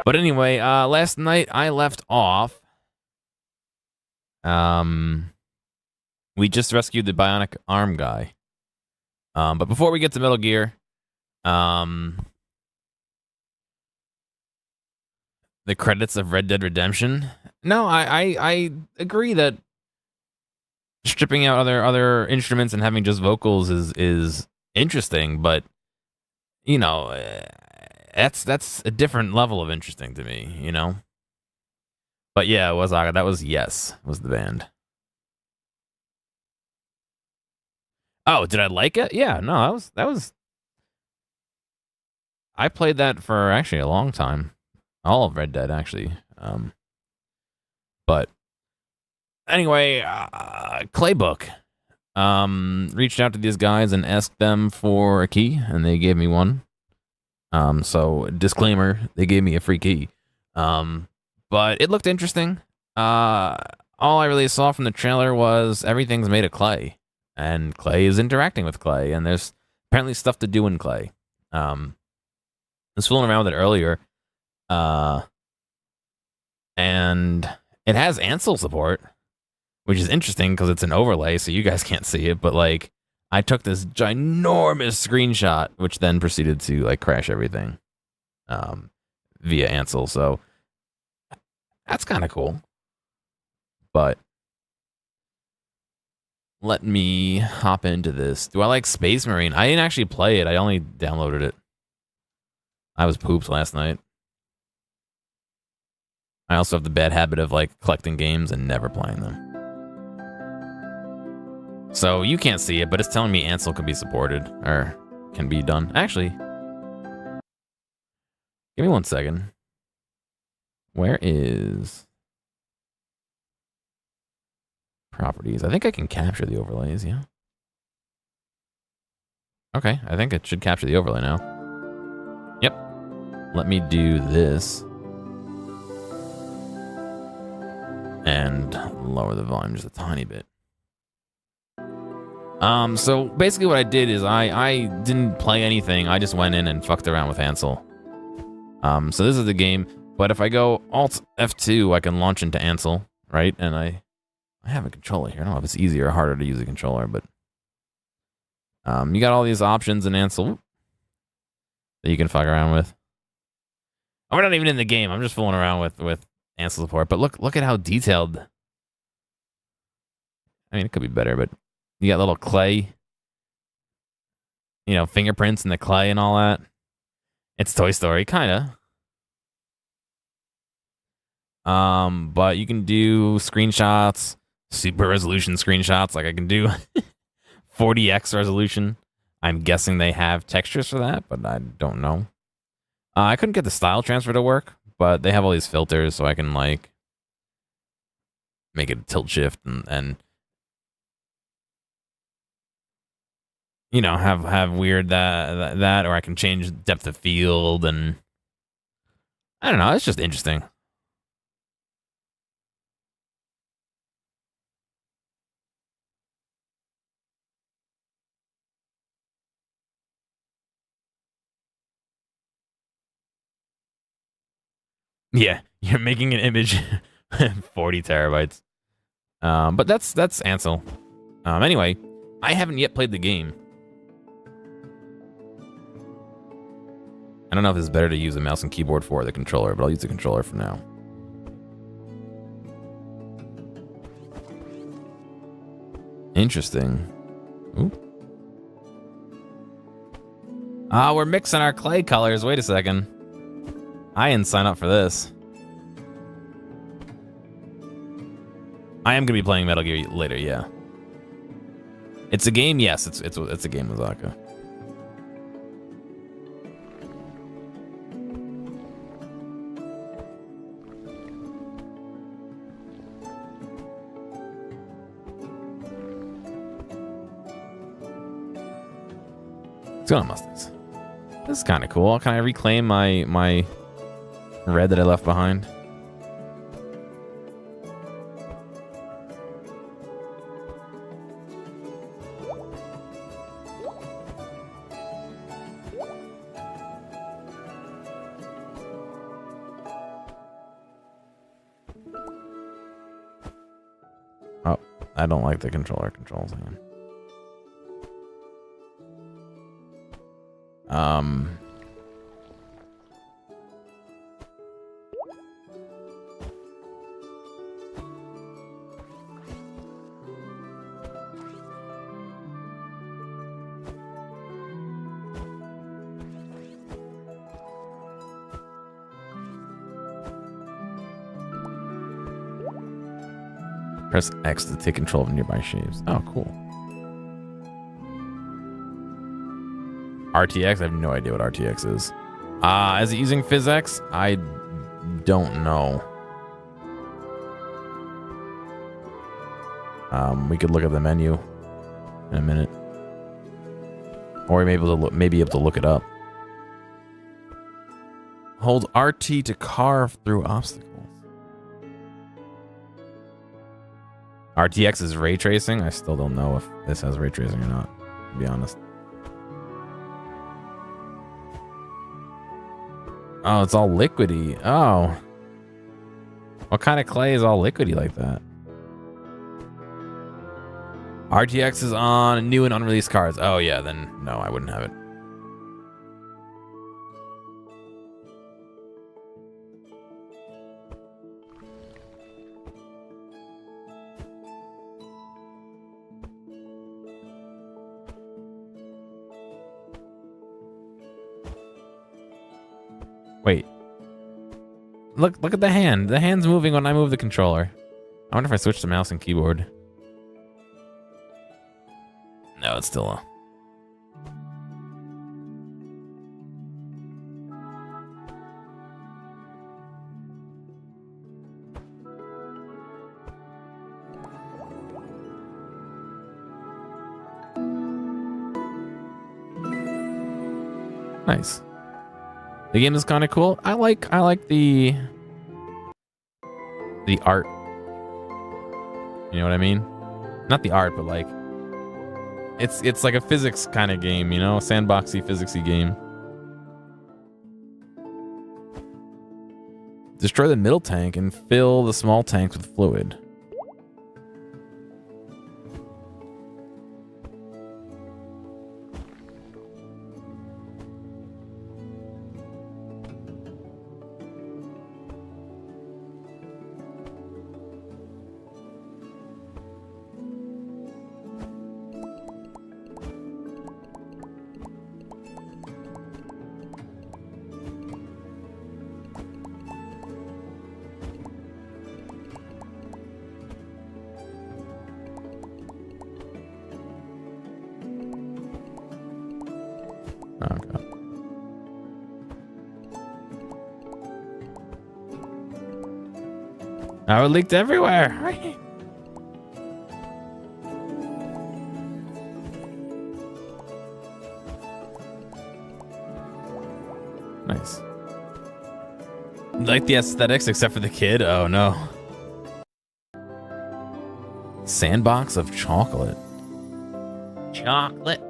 But anyway, last night I left off. We just rescued the bionic arm guy. But before we get to Metal Gear, the credits of Red Dead Redemption. No, I agree that stripping out other instruments and having just vocals is interesting, but you know, that's a different level of interesting to me, you know. But yeah, it was that was Yes was the band. Oh, did I like it? Yeah, no, that was. I played that for actually a long time, all of Red Dead actually. But anyway, Claybook reached out to these guys and asked them for a key, and they gave me one. So disclaimer, they gave me a free key. But it looked interesting. All I really saw from the trailer was everything's made of clay, and clay is interacting with clay, and there's apparently stuff to do in clay. I was fooling around with it earlier, and it has Ansel support, which is interesting because it's an overlay, so you guys can't see it. But like, I took this ginormous screenshot, which then proceeded to like crash everything via Ansel. So that's kind of cool. But let me hop into this. Do I like Space Marine? I didn't actually play it. I only downloaded it. I was pooped last night. I also have the bad habit of like collecting games and never playing them. So you can't see it, but it's telling me Ansel can be supported or can be done. Actually, give me 1 second. Where is properties? I think I can capture the overlays, yeah. Okay, I think it should capture the overlay now. Yep. Let me do this. And lower the volume just a tiny bit. So basically what I did is I didn't play anything. I just went in and fucked around with Ansel. So this is the game, but if I go Alt F2, I can launch into Ansel, right? And I have a controller here. I don't know if it's easier or harder to use a controller, but you got all these options in Ansel that you can fuck around with. Oh, we're not even in the game. I'm just fooling around with Ansel support. But look at how detailed. I mean, it could be better, but you got little clay, fingerprints in the clay and all that. It's Toy Story, kind of. But you can do screenshots, super resolution screenshots. Like I can do 40x resolution. I'm guessing they have textures for that, but I don't know. I couldn't get the style transfer to work, but they have all these filters, so I can like make it tilt shift and have weird that, or I can change depth of field, and I don't know. It's just interesting. Yeah, you're making an image 40 terabytes. But that's Ansel. Anyway, I haven't yet played the game. I don't know if it's better to use a mouse and keyboard for the controller, but I'll use the controller for now. Interesting. Ooh. We're mixing our clay colors. Wait a second. I didn't sign up for this. I am gonna be playing Metal Gear later, yeah. It's a game, yes. It's a game, Mazaka. What's going on, Mustangs? This is kind of cool. Can I reclaim my red that I left behind? I don't like the controller controls. Hang on. Press X to take control of nearby shapes. Oh, cool. RTX? I have no idea what RTX is. Is it using PhysX? I don't know. We could look at the menu in a minute. Or we may be able to look it up. Hold RT to carve through obstacles. RTX is ray tracing. I still don't know if this has ray tracing or not, to be honest. Oh, it's all liquidy. Oh. What kind of clay is all liquidy like that? RTX is on new and unreleased cards. Oh, yeah, then no, I wouldn't have it. Wait. Look at the hand. The hand's moving when I move the controller. I wonder if I switch to mouse and keyboard. No, it's still a... Nice. The game is kind of cool. I like the art. You know what I mean? Not the art, but like it's like a physics kind of game, you know, sandboxy, physicsy game. Destroy the middle tank and fill the small tanks with fluid. Now it leaked everywhere. Nice. Like the aesthetics, except for the kid. Oh no. Sandbox of chocolate. Chocolate.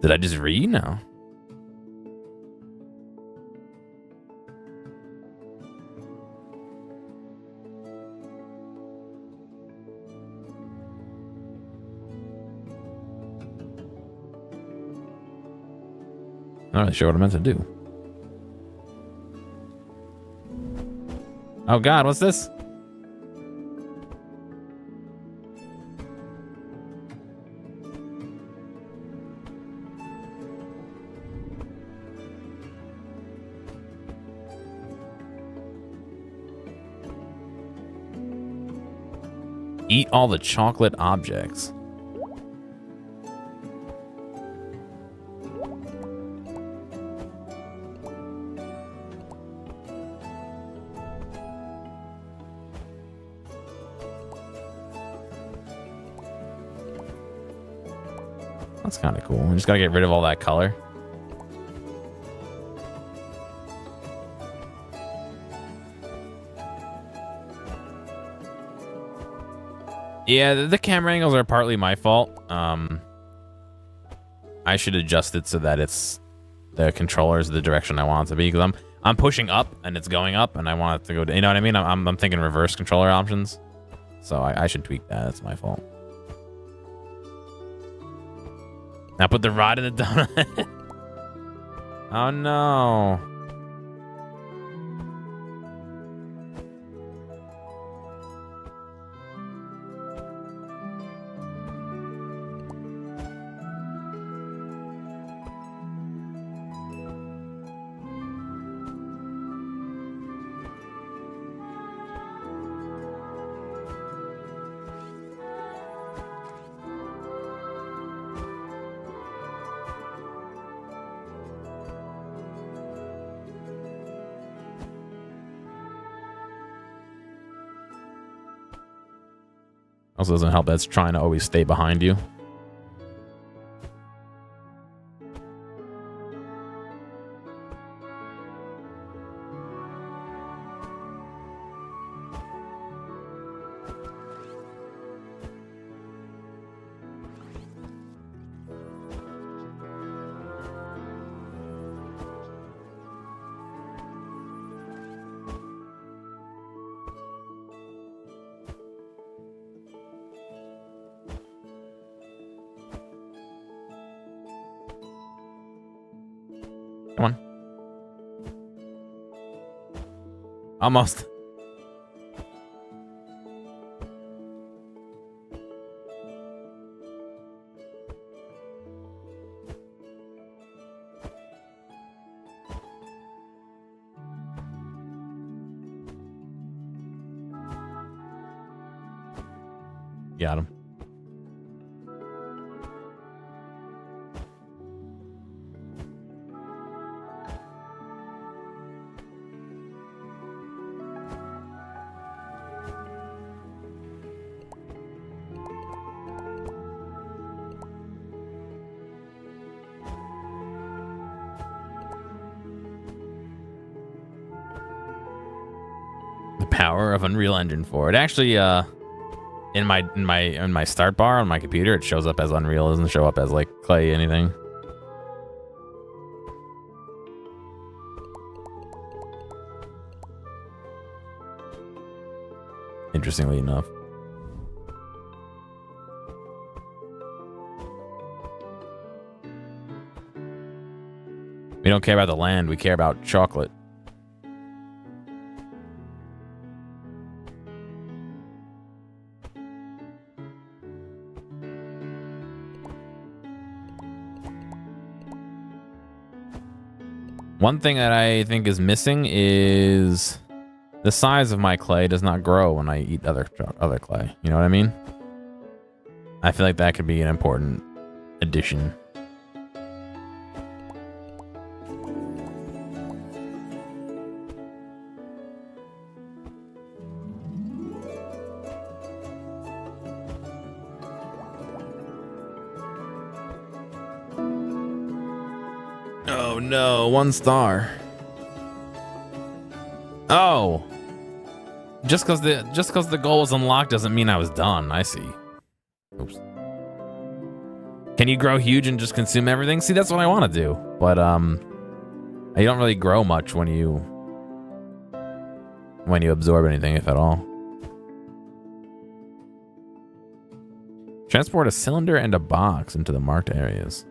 Did I just read now? Not really sure what I meant to do. Oh God, what's this? Eat all the chocolate objects. That's kind of cool. We just gotta get rid of all that color. Yeah, the camera angles are partly my fault. I should adjust it so that it's the controller's the direction I want it to be, because I'm pushing up and it's going up, and I want it to go. You know what I mean? I'm thinking reverse controller options, so I should tweak that. That's my fault. Now put the rod in the donut. Oh no. Also doesn't help that it's trying to always stay behind you. Come on. Almost. Got him. Power of Unreal Engine 4. It actually in my start bar on my computer it shows up as Unreal. It doesn't show up as like Clay anything. Interestingly enough. We don't care about the land, we care about chocolate. One thing that I think is missing is the size of my clay does not grow when I eat other clay. You know what I mean? I feel like that could be an important addition. Oh no, 1 star. Oh. Just cause the goal was unlocked doesn't mean I was done. I see. Oops. Can you grow huge and just consume everything? See, that's what I want to do. But you don't really grow much when you absorb anything, if at all. Transport a cylinder and a box into the marked areas.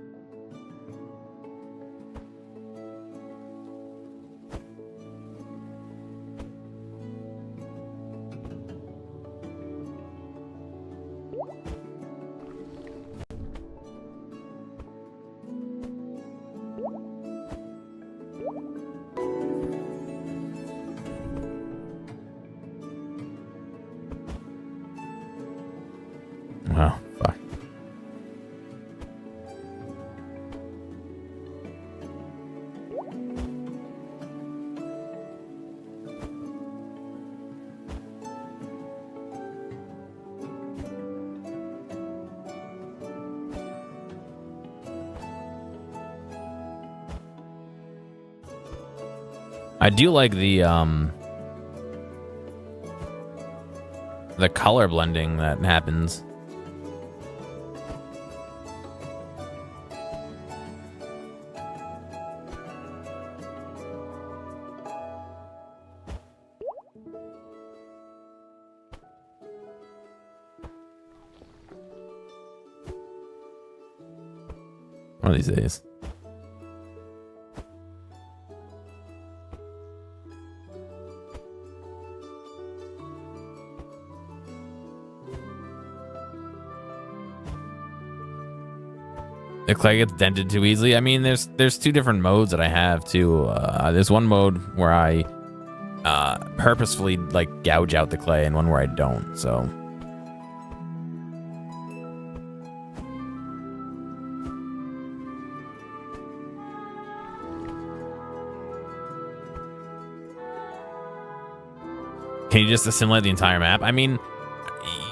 Wow, fuck. I do like the color blending that happens. One of these days. The clay gets dented too easily. I mean, there's two different modes that I have too. There's one mode where I purposefully like gouge out the clay, and one where I don't. So can you just assimilate the entire map? I mean,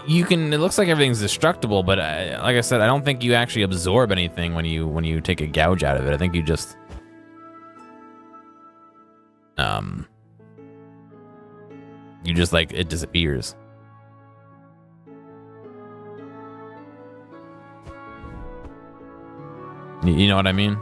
you can. It looks like everything's destructible, but like I said, I don't think you actually absorb anything when you take a gouge out of it. I think you just like it disappears. You know what I mean?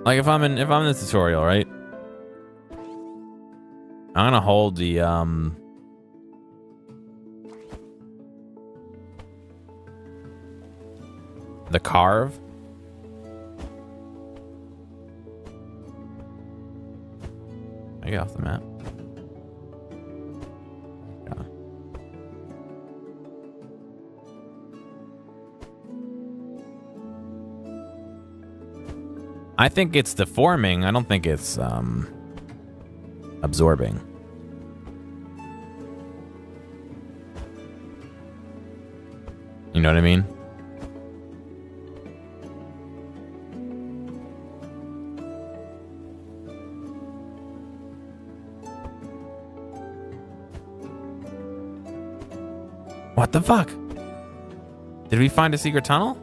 Like if I'm in the tutorial, right? I'm gonna hold the carve. I get off the map. Yeah. I think it's deforming. I don't think it's absorbing. You know what I mean? What the fuck? Did we find a secret tunnel?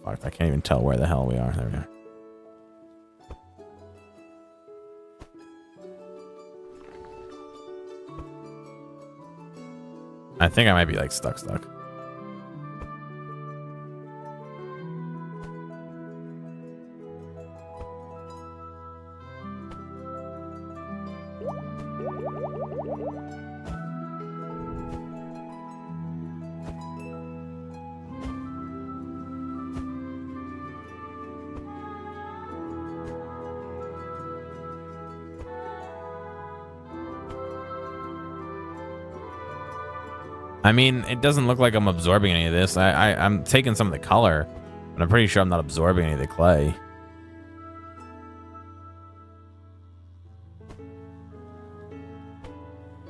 Fuck, I can't even tell where the hell we are. There we are. I think I might be like stuck. I mean, it doesn't look like I'm absorbing any of this. I'm taking some of the color, but I'm pretty sure I'm not absorbing any of the clay.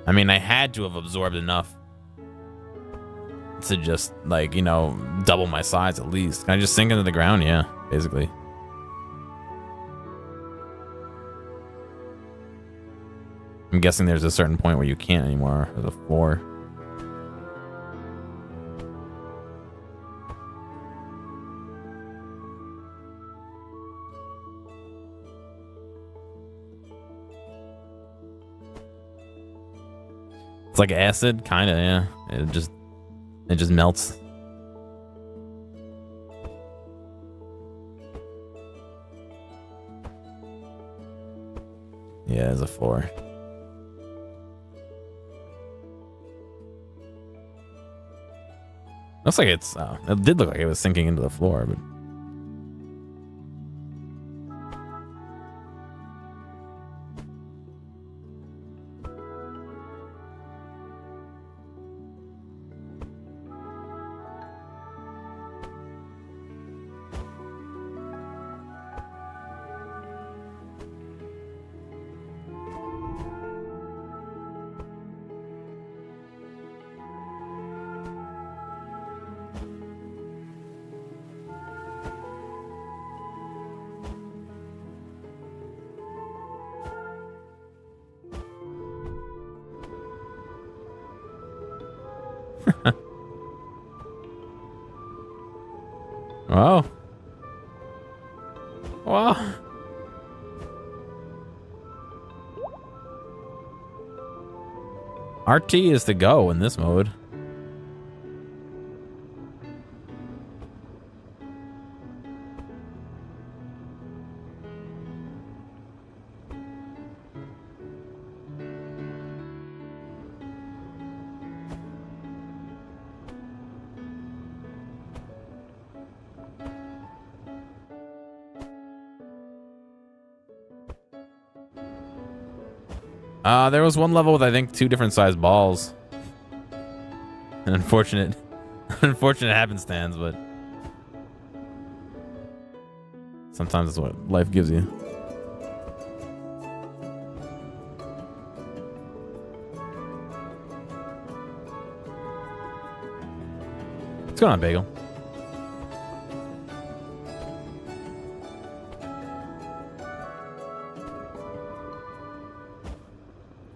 I mean, I had to have absorbed enough to just, like, you know, double my size at least. Can I just sink into the ground? Yeah, basically. I'm guessing there's a certain point where you can't anymore. There's a floor. It's like acid, kind of, yeah. It just melts. Yeah, there's a floor. Looks like it's, it did look like it was sinking into the floor, but... Oh. Wow. RT is to go in this mode. There was one level with, I think, 2 different sized balls. An unfortunate happenstance, but sometimes that's what life gives you. What's going on, Bagel?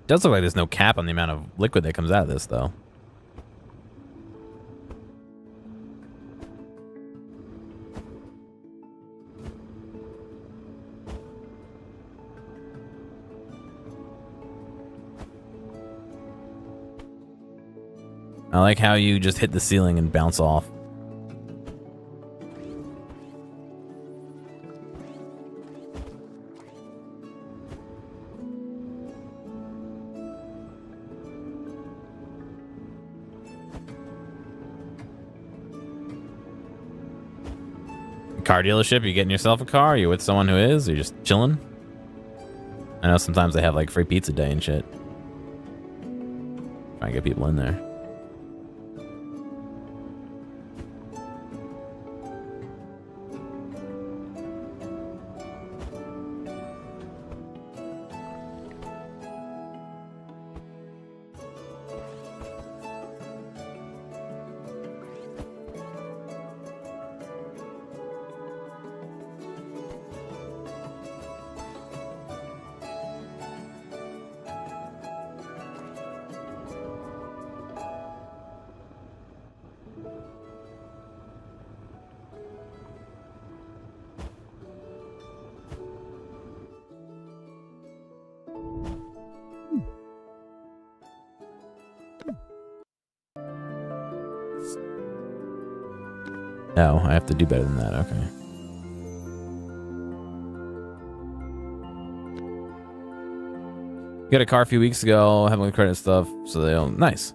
Does look like there's no cap on the amount of liquid that comes out of this, though. I like how you just hit the ceiling and bounce off. Car dealership, you getting yourself a car? Are you with someone who is? Or you just chilling? I know sometimes they have like free pizza day and shit. Try and get people in there. No, I have to do better than that. Okay. Got a car a few weeks ago, having credit stuff, so they own. Nice.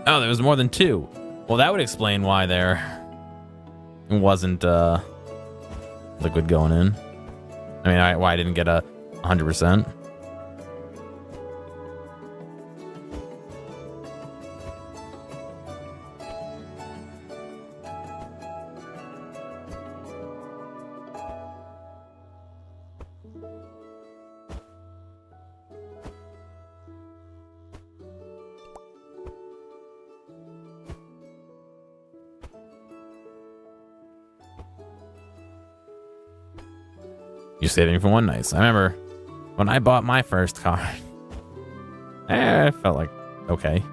Oh, there was more than 2. Well, that would explain why there wasn't liquid going in. I mean, why I didn't get a 100%. You're saving for one. Nice. I remember when I bought my first car. I felt like okay.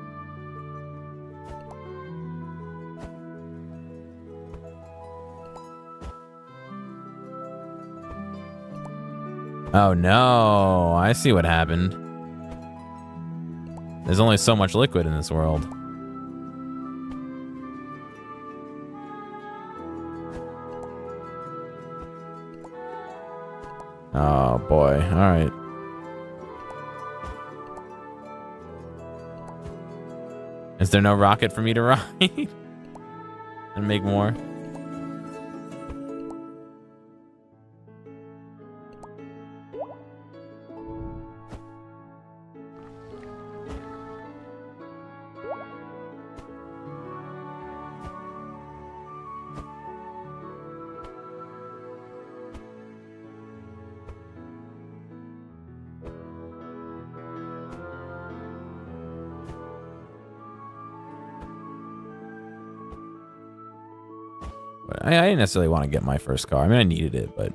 Oh no, I see what happened. There's only so much liquid in this world. Oh boy, alright. Is there no rocket for me to ride and make more? I didn't necessarily want to get my first car. I mean, I needed it, but...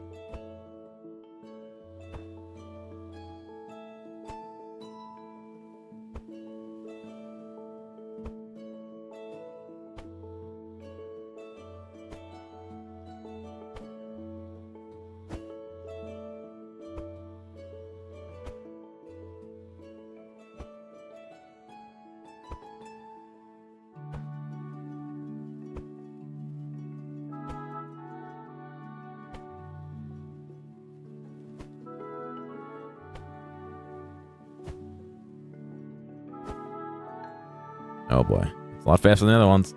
Oh boy. It's a lot faster than the other ones.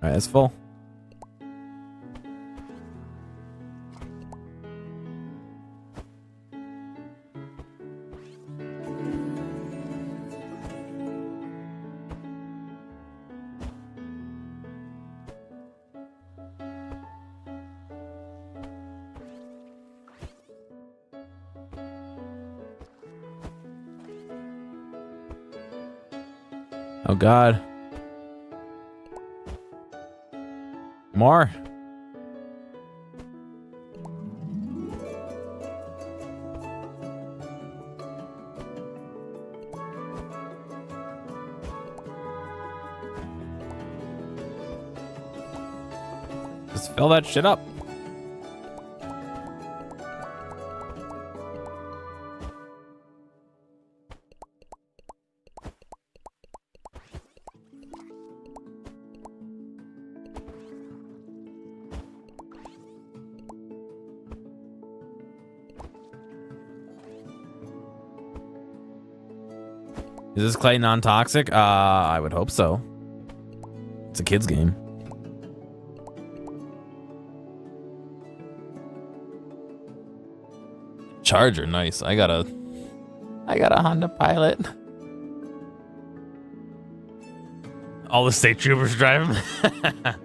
Alright, it's full. Oh God. More. Just fill that shit up. Is this clay non-toxic? I would hope so. It's a kid's game. Charger, nice. I got a Honda Pilot. All the state troopers drive them.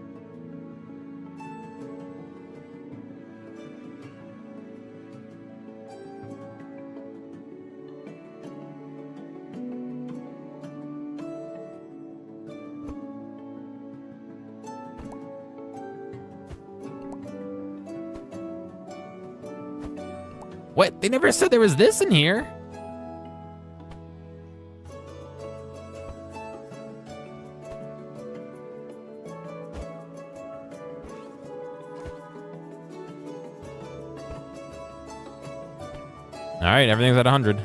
What? They never said there was this in here. All right, everything's at 100.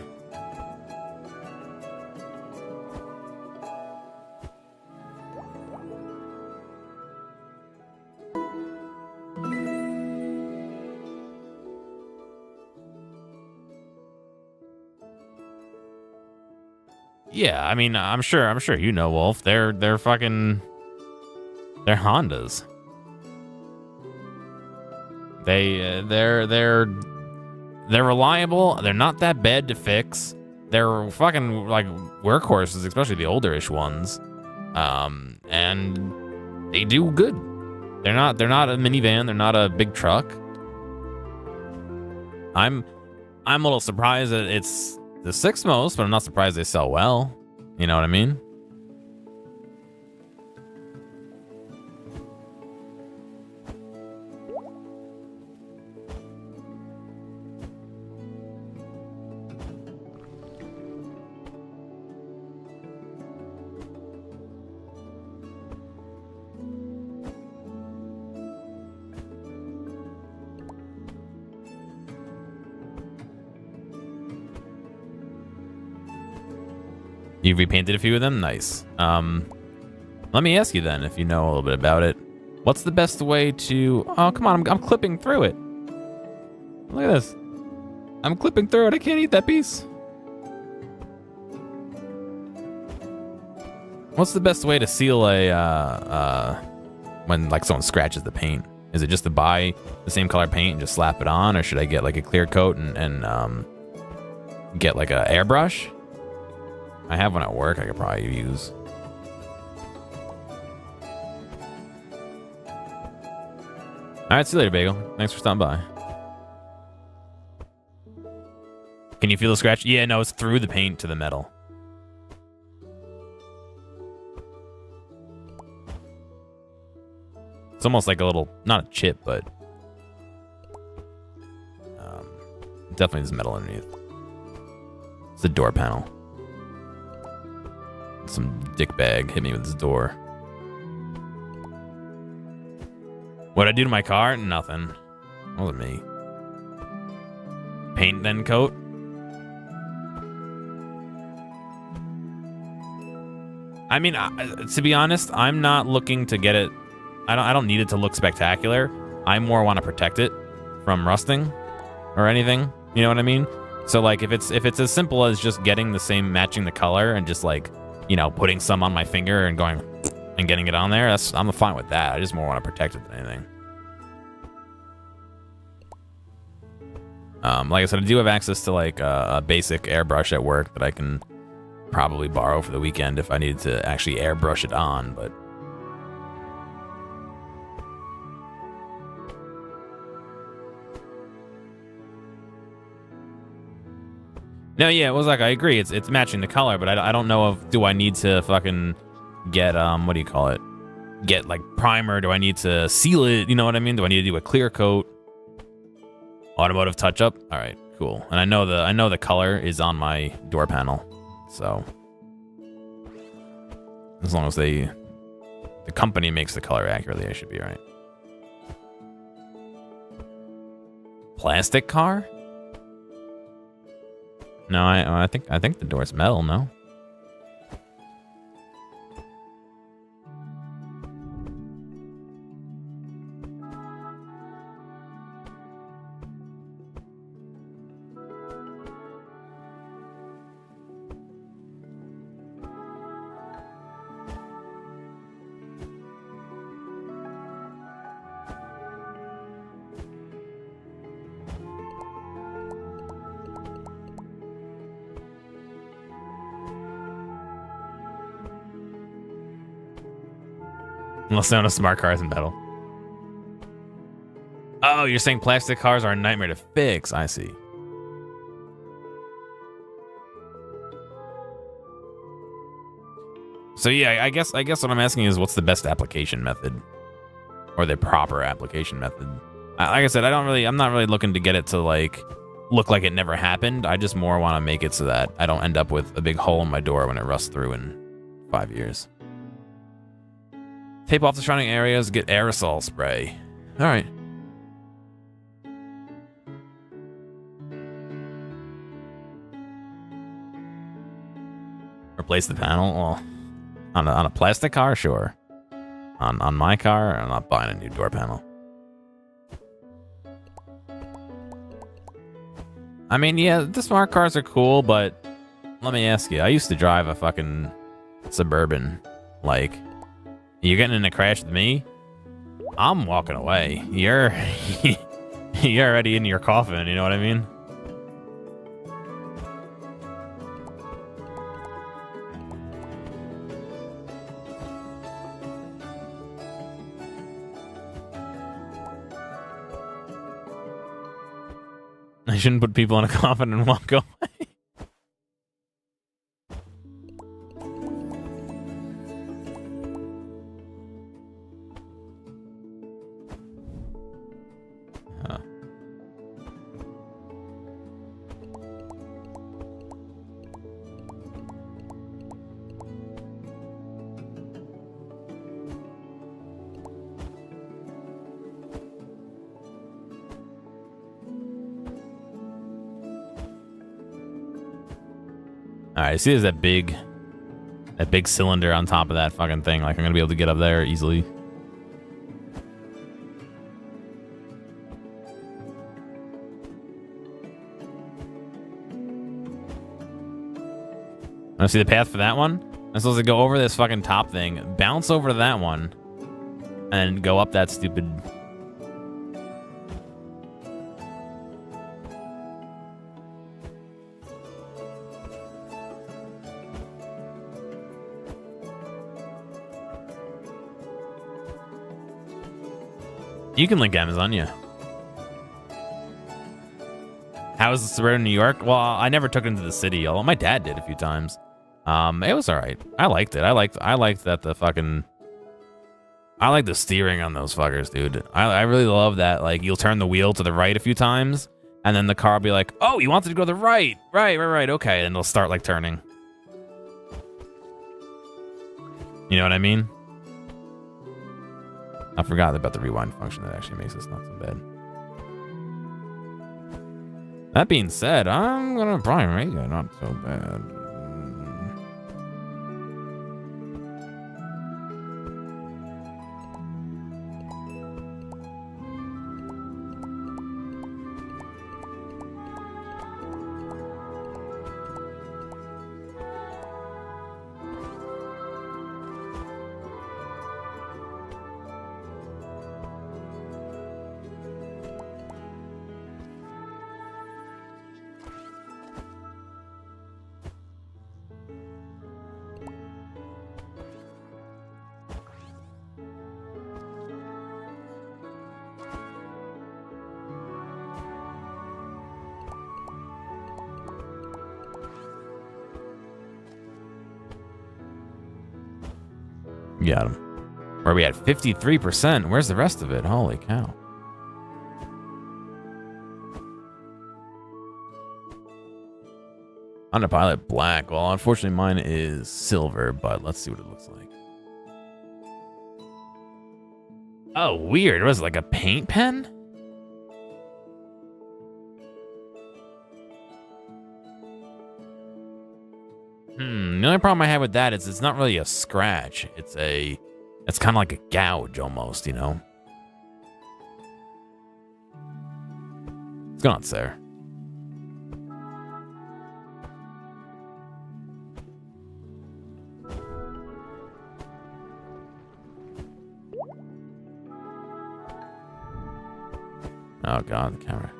Yeah, I mean, I'm sure you know, Wolf. They're fucking, they're Hondas. They're reliable. They're not that bad to fix. They're fucking like workhorses, especially the older-ish ones. And they do good. They're not a minivan. They're not a big truck. I'm a little surprised that it's the sixth most, but I'm not surprised they sell well. You know what I mean? You repainted a few of them? Nice. Let me ask you then, if you know a little bit about it. What's the best way to... Oh, come on, I'm clipping through it. Look at this. I'm clipping through it. I can't eat that piece. What's the best way to seal a... when, like, someone scratches the paint? Is it just to buy the same color paint and just slap it on? Or should I get, like, a clear coat and get, like, a airbrush? I have one at work I could probably use. Alright, see you later, Bagel. Thanks for stopping by. Can you feel the scratch? Yeah, no, it's through the paint to the metal. It's almost like a little, not a chip, but definitely there's metal underneath. It's the door panel. Some dickbag hit me with his door. What'd I do to my car? Nothing. That wasn't me. Paint then coat? I mean, to be honest, I'm not looking to get it. I don't need it to look spectacular. I more want to protect it from rusting or anything. You know what I mean? So like, if it's as simple as just getting the same, matching the color, and just like, you know, putting some on my finger and going and getting it on there, I'm fine with that. I just more want to protect it than anything. Like I said, I do have access to like a basic airbrush at work that I can probably borrow for the weekend if I needed to actually airbrush it on, but no, yeah, it was like, I agree, it's matching the color, but I don't know if, do I need to fucking get what do you call it? Get like primer? Do I need to seal it? You know what I mean? Do I need to do a clear coat? Automotive touch up? All right, cool. And I know the color is on my door panel, so as long as the company makes the color accurately, I should be all right. Plastic car? No, I think the door's metal, no? Unless they own a smart cars and metal. Oh, you're saying plastic cars are a nightmare to fix. I see. So yeah, I guess what I'm asking is, what's the best application method, or the proper application method? Like I said, I'm not really looking to get it to like look like it never happened. I just more want to make it so that I don't end up with a big hole in my door when it rusts through in 5 years. Tape off the surrounding areas, get aerosol spray. All right. Replace the panel? Well, on a plastic car, sure. On my car, I'm not buying a new door panel. I mean, yeah, the smart cars are cool, but let me ask you, I used to drive a fucking Suburban. Like, you're getting in a crash with me? I'm walking away. You're already in your coffin, you know what I mean? I shouldn't put people in a coffin and walk away. Alright, see there's that big That big cylinder on top of that fucking thing. Like, I'm gonna be able to get up there easily. Wanna see the path for that one? I'm supposed to go over this fucking top thing, bounce over to that one, and go up that stupid... You can link Amazon, yeah. How was the Suburban New York? Well, I never took it into the city, although my dad did a few times. It was all right. I liked it. I liked that the fucking... I like the steering on those fuckers, dude. I really love that. Like, you'll turn the wheel to the right a few times, and then the car will be like, oh, you wanted to go to the right. Right, okay. And they'll start, like, turning. You know what I mean? I forgot about the rewind function that actually makes this not so bad. That being said, I'm gonna probably make it not so bad. Got him. Where are we at? 53%. Where's the rest of it? Holy cow. Autopilot black. Well, unfortunately mine is silver, but let's see what it looks like. Oh, weird. Was it like a paint pen? The only problem I have with that is it's not really a scratch. It's kind of like a gouge almost, you know? What's going on, sir? Oh god, the camera.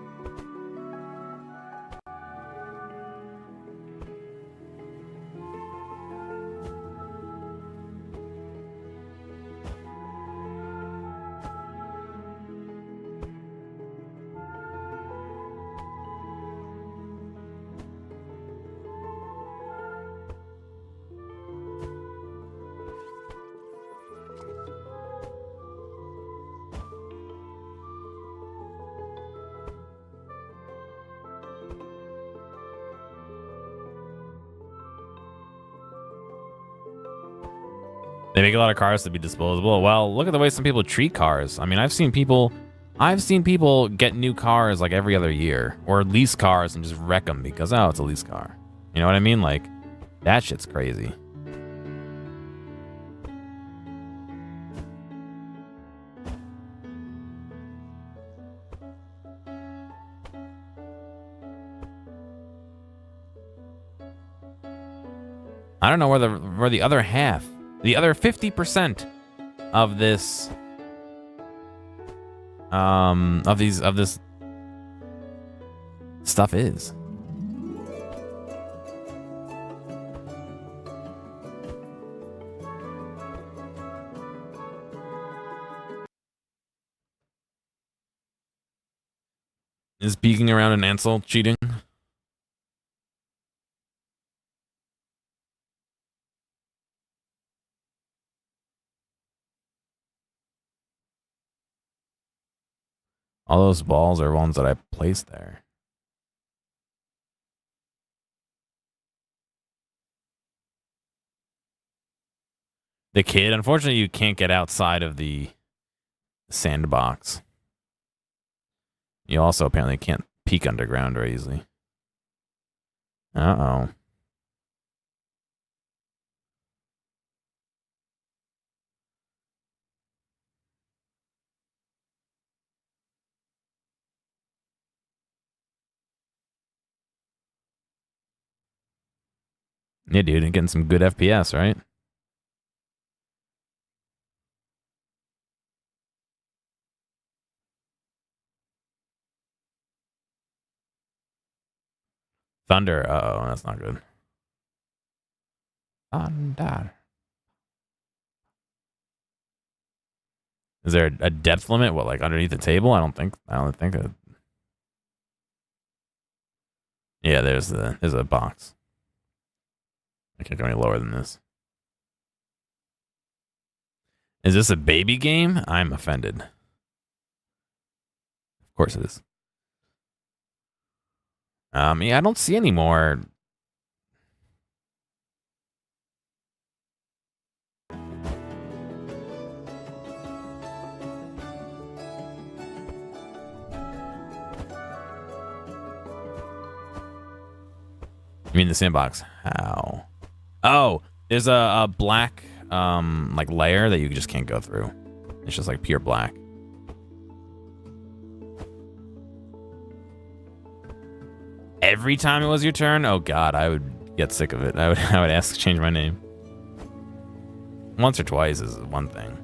They make a lot of cars to be disposable. Well, look at the way some people treat cars. I mean, I've seen people get new cars like every other year, or lease cars and just wreck them because, oh, it's a lease car. You know what I mean? Like, that shit's crazy. I don't know where the other half, the other 50% of this, of this stuff is. Is peeking around an Ansel cheating? All those balls are ones that I placed there. The kid, unfortunately, you can't get outside of the sandbox. You also apparently can't peek underground very easily. Uh-oh. Yeah, dude, and getting some good FPS, right? Thunder. Uh-oh, that's not good. Thunder. Is there a depth limit? What, like underneath the table? I don't think. Yeah, there's a box. I can't go any lower than this. Is this a baby game? I'm offended. Of course it is. Yeah, I don't see any more. You mean the sandbox? How? Oh, there's a black like layer that you just can't go through. It's just like pure black. Every time it was your turn? Oh god, I would get sick of it. I would ask to change my name. Once or twice is one thing.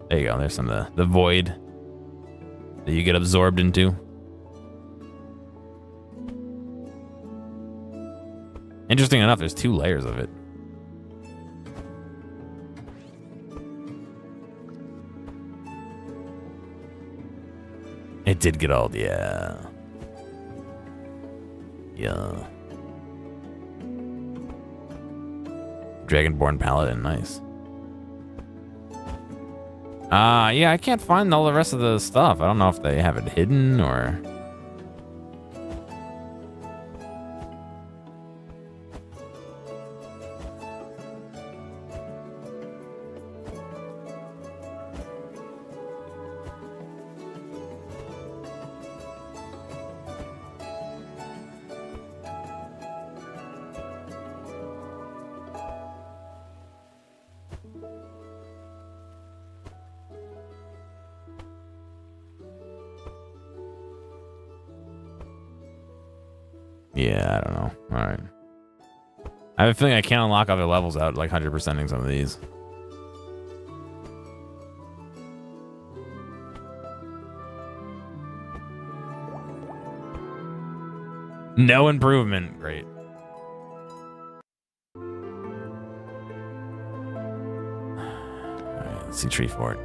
There you go. There's some of the void that you get absorbed into. Interesting enough, there's 2 layers of it. It did get old, yeah. Yeah. Dragonborn Paladin, nice. Yeah, I can't find all the rest of the stuff. I don't know if they have it hidden or... Yeah, I don't know. All right. I have a feeling I can't unlock other levels out like 100%ing some of these. No improvement. Great. All right, let's see Tree Fort.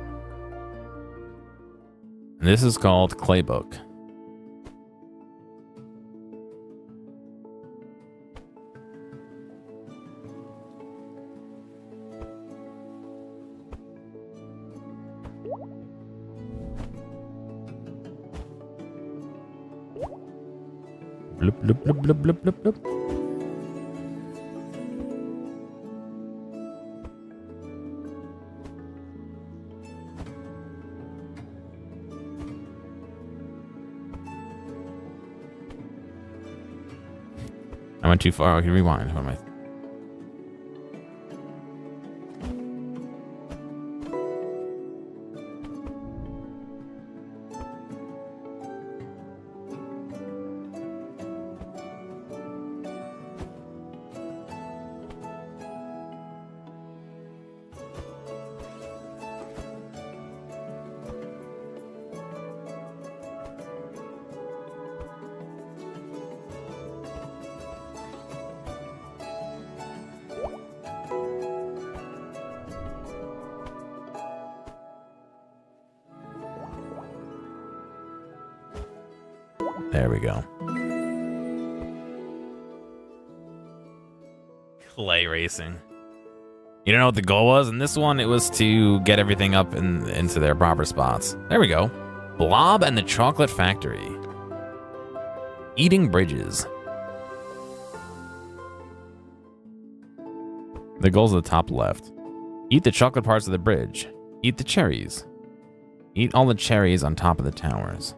And this is called Claybook. Bloop, bloop, bloop, bloop, bloop, bloop, bloop. I went too far. I can rewind. What am I? There we go. Clay racing. You don't know what the goal was? In this one, it was to get everything up into their proper spots. There we go. Blob and the Chocolate Factory. Eating bridges. The goal's at the top left. Eat the chocolate parts of the bridge. Eat the cherries. Eat all the cherries on top of the towers.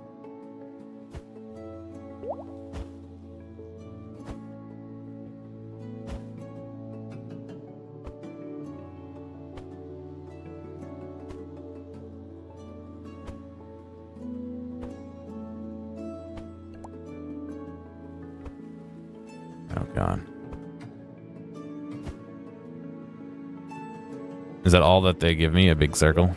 Oh, God. Is that all that they give me? A big circle?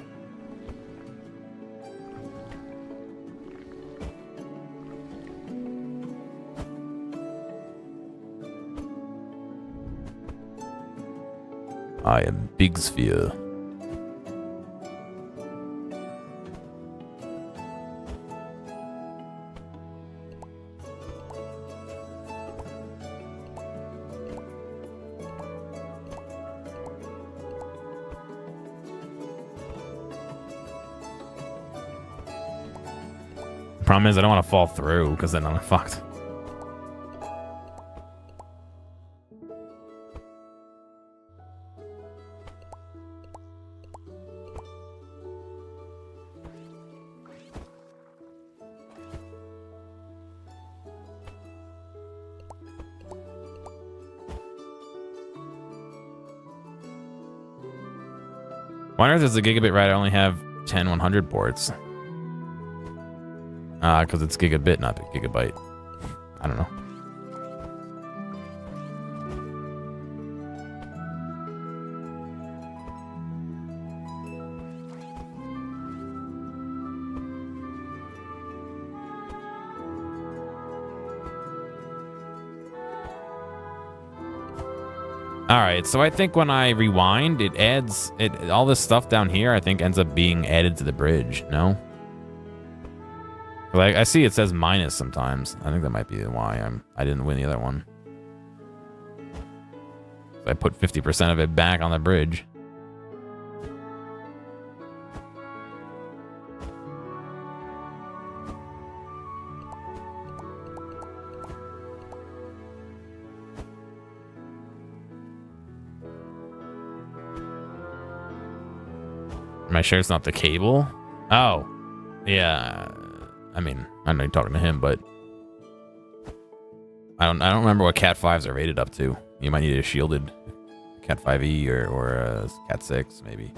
I am Big Sphere. Problem is, I don't want to fall through because then I'm fucked. Why on earth does the gigabit router only have 10 100 ports? Because it's gigabit, not gigabyte. I don't know. All right, so I think when I rewind, it adds all this stuff down here. I think ends up being added to the bridge. No, like I see it says minus sometimes. I think that might be why I didn't win the other one. I put 50% of it back on the bridge. Am I sure it's not the cable? Oh, yeah. I mean, I know you're talking to him, but I don't remember what Cat 5s are rated up to. You might need a shielded Cat 5e or a Cat 6, maybe.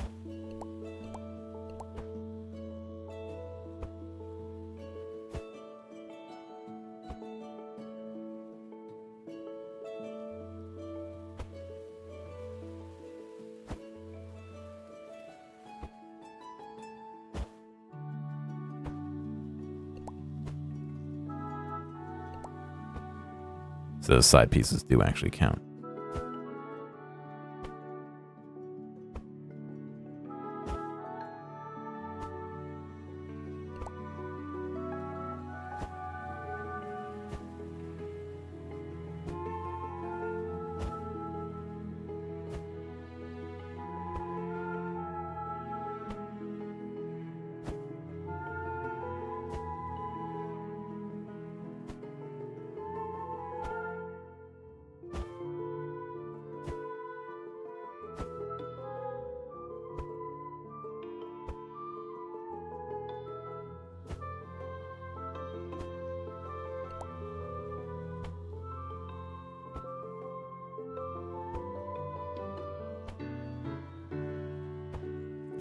So those side pieces do actually count.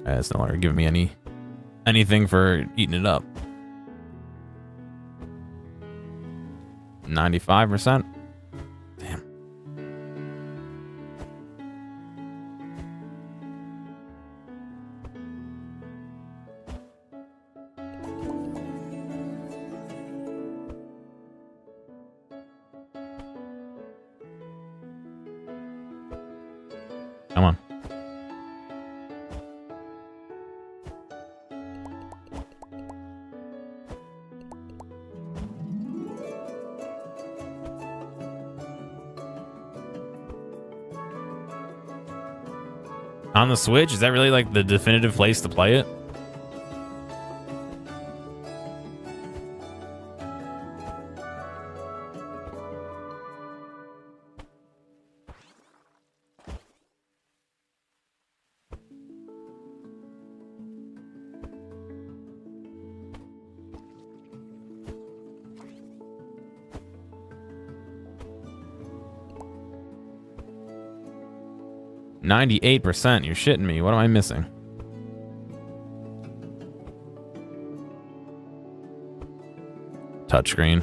It's no longer giving me anything for eating it up. 95%? Damn. Come on. On the Switch? Is that really like the definitive place to play it? %. You're shitting me. What am I missing? Touchscreen.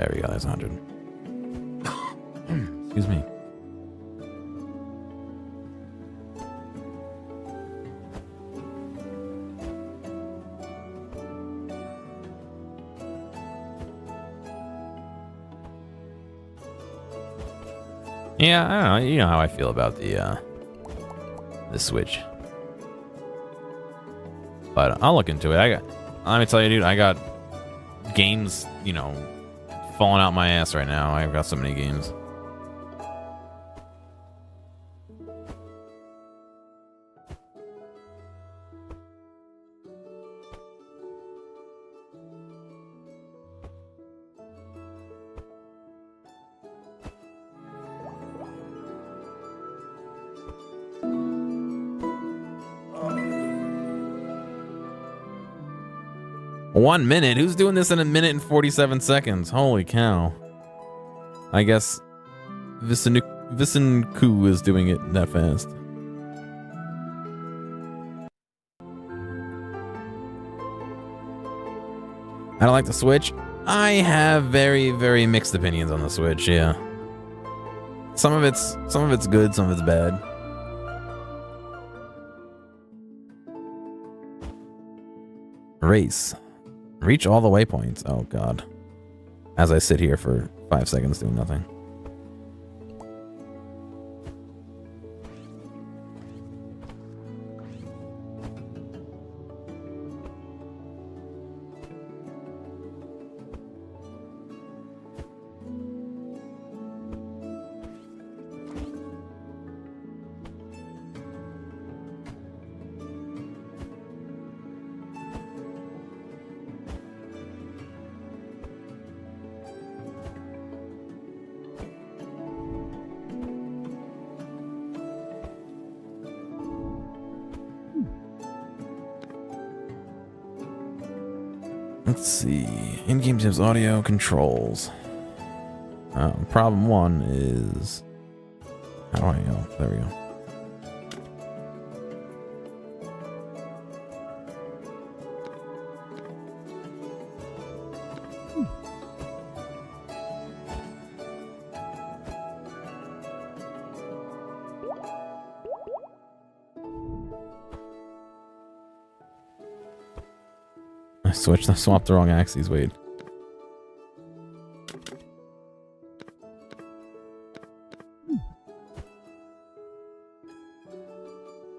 There we go. There's 100. Excuse me. Yeah, I don't know. You know how I feel about the Switch. But I'll look into it. Let me tell you, dude, I got games, you know, falling out my ass right now. I've got so many games. One minute? Who's doing this in a minute and 47 seconds? Holy cow. I guess Visenku is doing it that fast. I don't like the Switch. I have very, very mixed opinions on the Switch, yeah. Some of it's good, some of it's bad. Race. Reach all the waypoints. Oh, God. As I sit here for 5 seconds doing nothing. Let's see. In-game tips, audio controls. Problem one is... How do I go? There we go. I swapped the wrong axes, wait.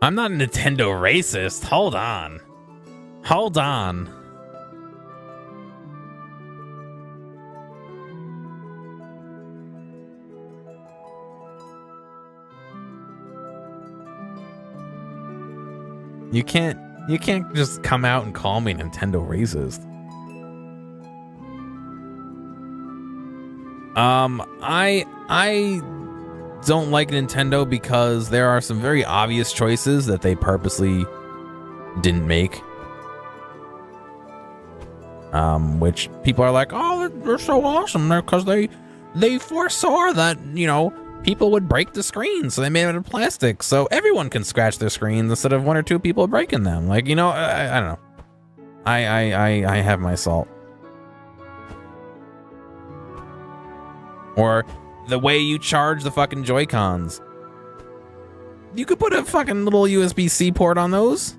I'm not a Nintendo racist. Hold on. Hold on. You can't just come out and call me Nintendo racist. I don't like Nintendo because there are some very obvious choices that they purposely didn't make. Which people are like, oh, they're so awesome because they foresaw that, you know, people would break the screen, so they made it out of plastic, so everyone can scratch their screens instead of one or two people breaking them. Like, you know, I don't know. I have my salt. Or the way you charge the fucking Joy-Cons. You could put a fucking little USB-C port on those.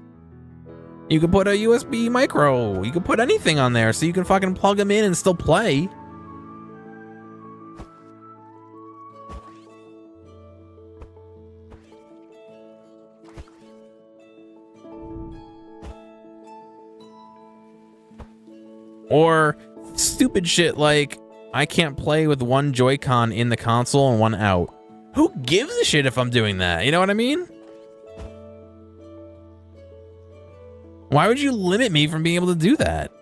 You could put a USB micro. You could put anything on there so you can fucking plug them in and still play. Or stupid shit like, I can't play with one Joy-Con in the console and one out. Who gives a shit if I'm doing that? You know what I mean? Why would you limit me from being able to do that?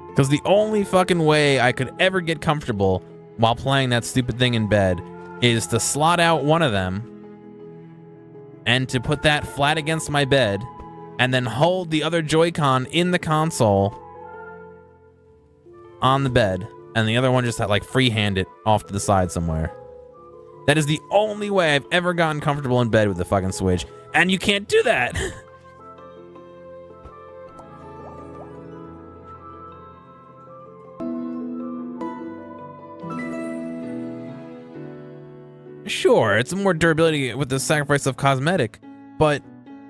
Because the only fucking way I could ever get comfortable while playing that stupid thing in bed is to slot out one of them and to put that flat against my bed and then hold the other Joy-Con in the console on the bed and the other one just like freehand it off to the side somewhere. That is the only way I've ever gotten comfortable in bed with the fucking Switch, and you can't do that. Sure, it's more durability with the sacrifice of cosmetic, but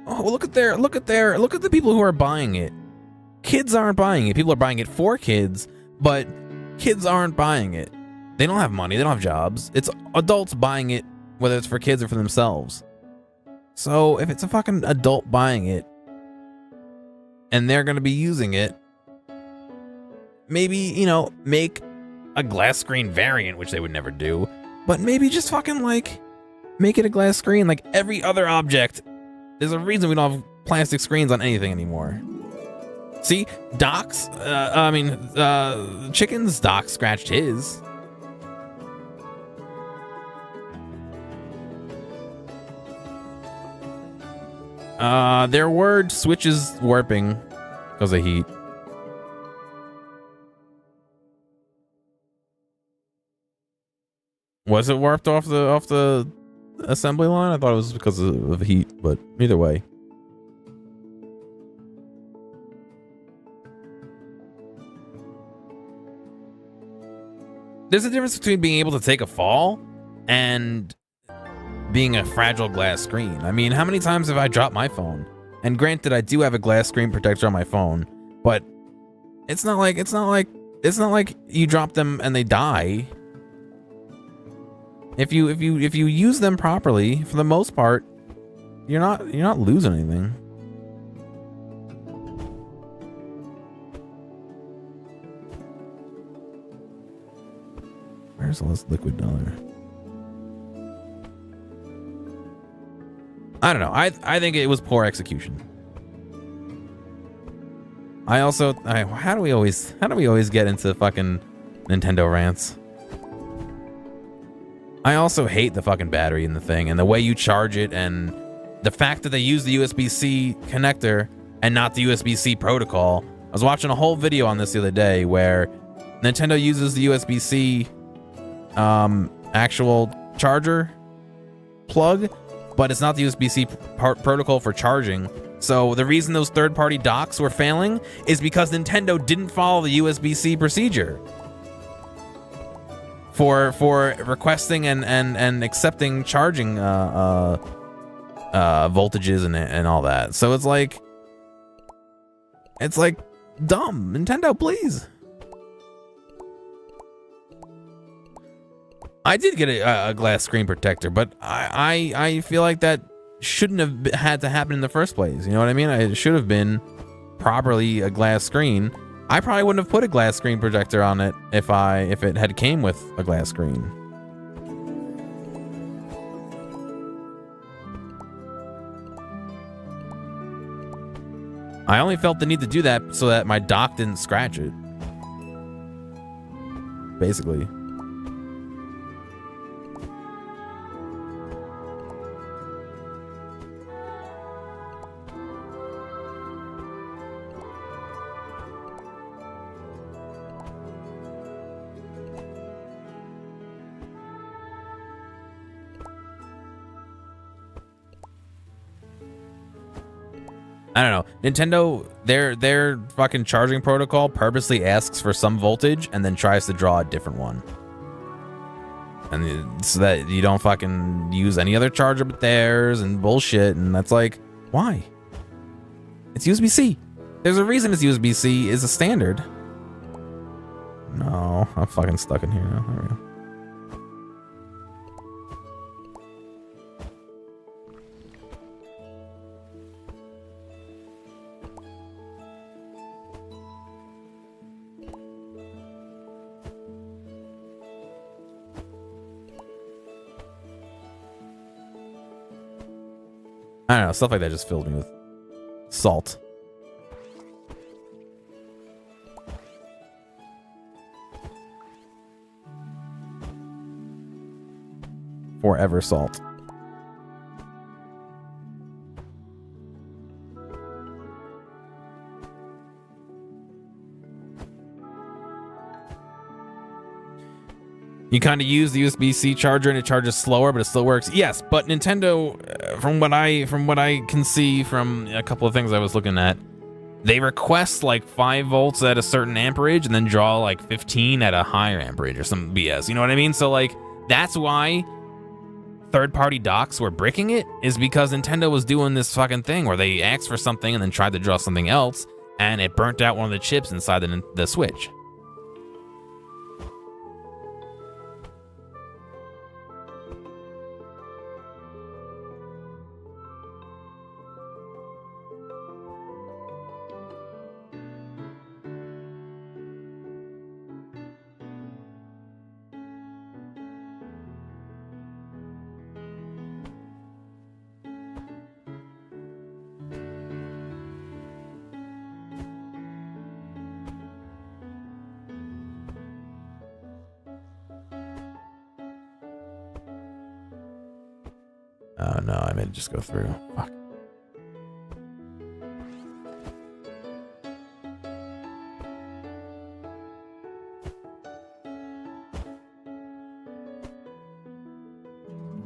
look at the people who are buying it. Kids aren't buying it. People are buying it for kids, but kids aren't buying it. They don't have money. They don't have jobs. It's adults buying it, whether it's for kids or for themselves. So if it's a fucking adult buying it and they're going to be using it, maybe, you know, make a glass screen variant, which they would never do, but maybe just fucking like make it a glass screen like every other object. There's a reason we don't have plastic screens on anything anymore. See, Chicken's Doc scratched his. There were switches warping because of heat. Was it warped off the assembly line? I thought it was because of heat, but either way. There's a difference between being able to take a fall and being a fragile glass screen. I mean, how many times have I dropped my phone? And granted, I do have a glass screen protector on my phone, but it's not like you drop them and they die. If you use them properly, for the most part, you're not losing anything. Where's all this liquid dollar? I don't know. I think it was poor execution. How do we always get into fucking Nintendo rants? I also hate the fucking battery in the thing and the way you charge it and the fact that they use the USB-C connector and not the USB-C protocol. I was watching a whole video on this the other day where Nintendo uses the USB-C actual charger plug, but it's not the USB-C protocol for charging. So the reason those third-party docks were failing is because Nintendo didn't follow the USB-C procedure for requesting and accepting charging voltages and all that. So it's like dumb. Nintendo, please. I did get a glass screen protector, but I feel like that shouldn't have had to happen in the first place. You know what I mean? It should have been properly a glass screen. I probably wouldn't have put a glass screen protector on it if it had came with a glass screen. I only felt the need to do that so that my dock didn't scratch it. Basically. I don't know. Nintendo, their fucking charging protocol purposely asks for some voltage and then tries to draw a different one. And so that you don't fucking use any other charger but theirs and bullshit. And that's like, why? It's USB-C. There's a reason it's USB-C is a standard. No, I'm fucking stuck in here now. There we go. I don't know, stuff like that just filled me with salt. Forever salt. You kind of use the USB-C charger and it charges slower, but it still works. Yes, but Nintendo, from what I can see from a couple of things I was looking at, they request like 5 volts at a certain amperage and then draw like 15 at a higher amperage or some BS. You know what I mean? So like that's why third-party docks were bricking it, is because Nintendo was doing this fucking thing where they asked for something and then tried to draw something else, and it burnt out one of the chips inside the Switch. Oh no, I made it just go through. Fuck.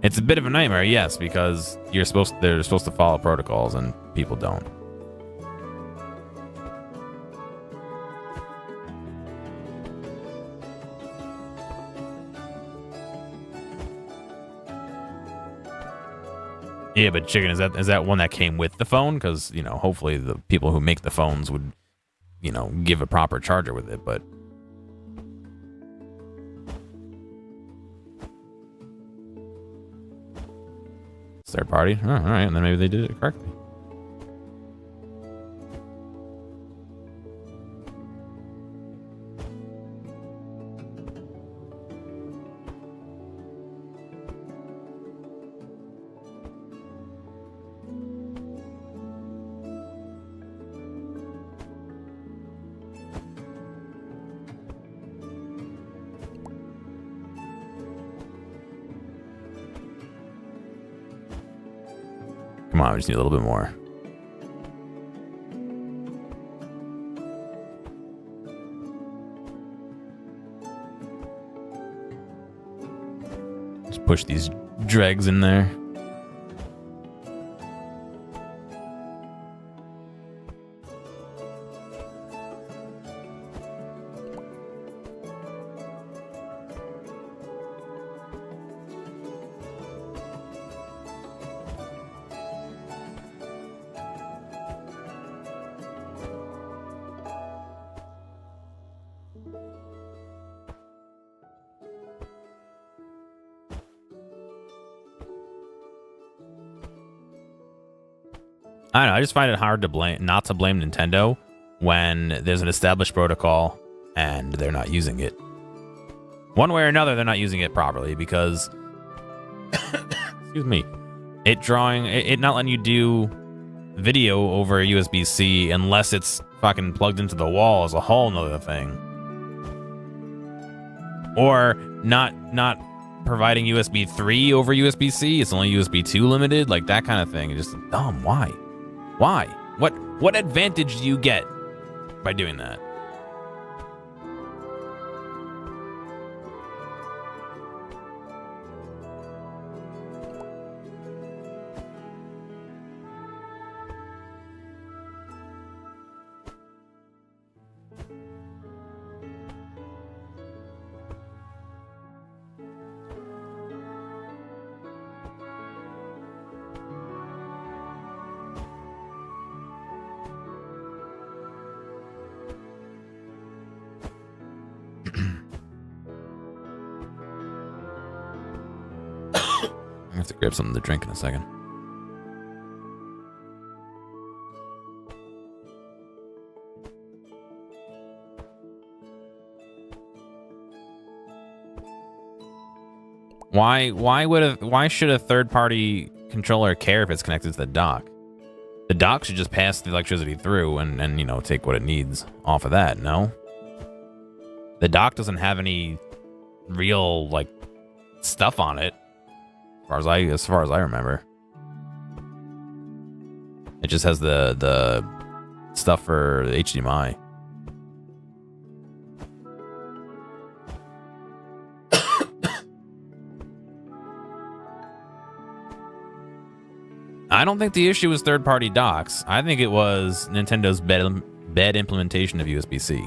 It's a bit of a nightmare, yes, because they're supposed to follow protocols and people don't. Yeah, but chicken, is that one that came with the phone? Because, you know, hopefully the people who make the phones would, you know, give a proper charger with it, but it's third party. Oh, all right, and then maybe they did it correctly. Come on, we just need a little bit more. Just push these dregs in there. I don't know, I just find it hard to not to blame Nintendo when there's an established protocol and they're not using it. One way or another, they're not using it properly because, excuse me, it not letting you do video over USB-C unless it's fucking plugged into the wall is a whole nother thing. Or not providing USB 3 over USB-C, it's only USB 2 limited, like that kind of thing. It's just dumb. Why? What advantage do you get by doing that? I have to grab something to drink in a second. Why should a third-party controller care if it's connected to the dock? The dock should just pass the electricity through and you know, take what it needs off of that, no? The dock doesn't have any real like stuff on it. As far as I remember, it just has the stuff for the HDMI. I don't think the issue was third-party docks. I think it was Nintendo's bad implementation of USB-C.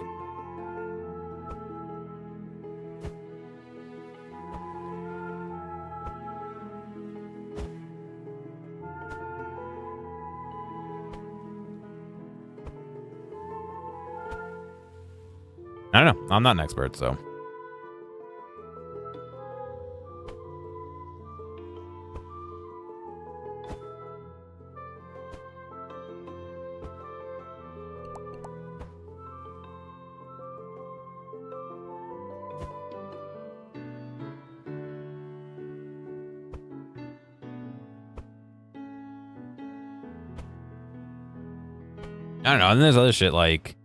I don't know. I'm not an expert, so. I don't know. And there's other shit like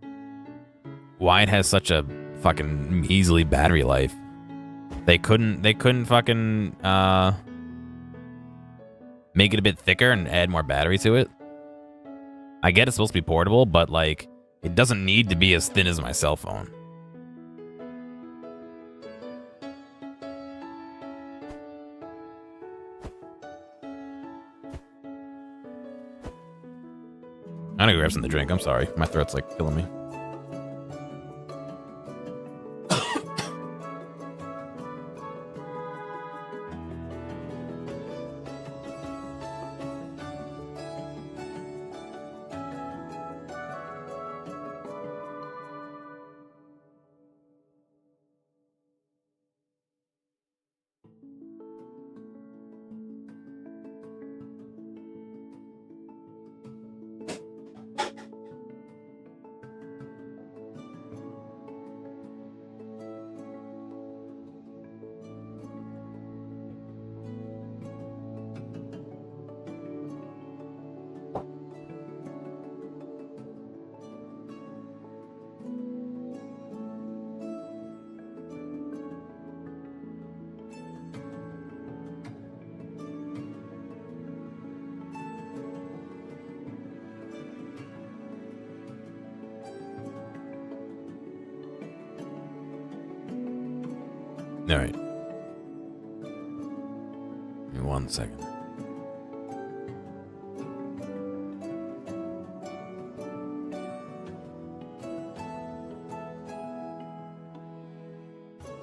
why it has such a fucking measly battery life. They couldn't fucking make it a bit thicker and add more battery to it. I get it's supposed to be portable, but like it doesn't need to be as thin as my cell phone. I'm gonna grab something to drink. I'm sorry. My throat's like killing me. All right. Give me 1 second.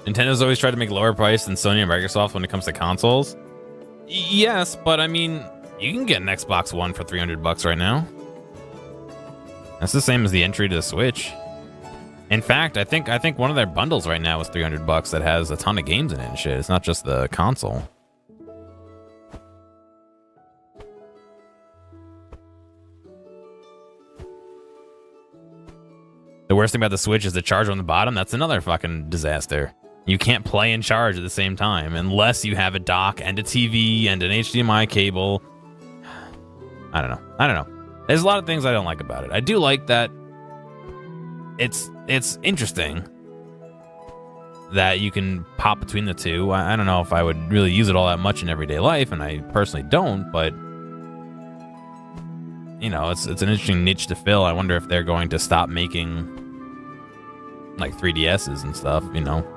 Nintendo's always tried to make lower price than Sony and Microsoft when it comes to consoles. Yes, but I mean, you can get an Xbox One for $300 right now. That's the same as the entry to the Switch. In fact, I think one of their bundles right now is $300 that has a ton of games in it and shit. It's not just the console. The worst thing about the Switch is the charger on the bottom. That's another fucking disaster. You can't play and charge at the same time unless you have a dock and a TV and an HDMI cable. I don't know. There's a lot of things I don't like about it. I do like that it's interesting that you can pop between the two. I don't know if I would really use it all that much in everyday life, and I personally don't, but you know, it's an interesting niche to fill. I wonder if they're going to stop making like 3DSs and stuff, you know.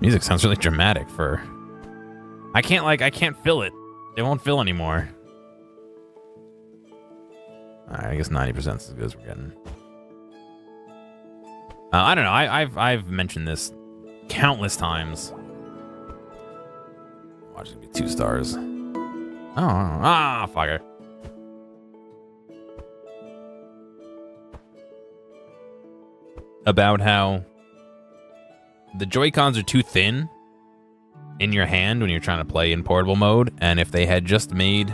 Music sounds really dramatic for... I can't fill it. It won't fill anymore. Alright, I guess 90% is as good as we're getting. I don't know. I've mentioned this countless times. Watch it be 2 stars. Fucker. About how the Joy-Cons are too thin in your hand when you're trying to play in portable mode, and if they had just made...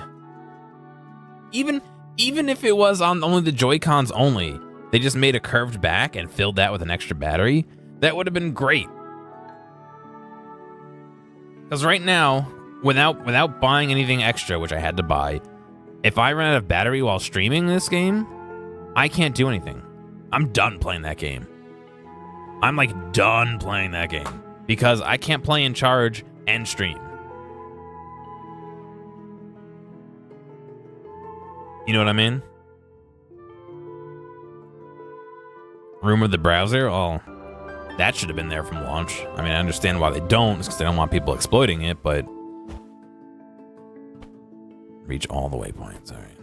Even if it was on only the Joy-Cons only, they just made a curved back and filled that with an extra battery, that would have been great. Because right now, without buying anything extra, which I had to buy, if I run out of battery while streaming this game, I can't do anything. I'm done playing that game. I'm like done playing that game because I can't play in charge and stream. You know what I mean? Rumor the browser? Oh, that should have been there from launch. I mean, I understand why they don't. It's because they don't want people exploiting it, but... Reach all the waypoints. All right.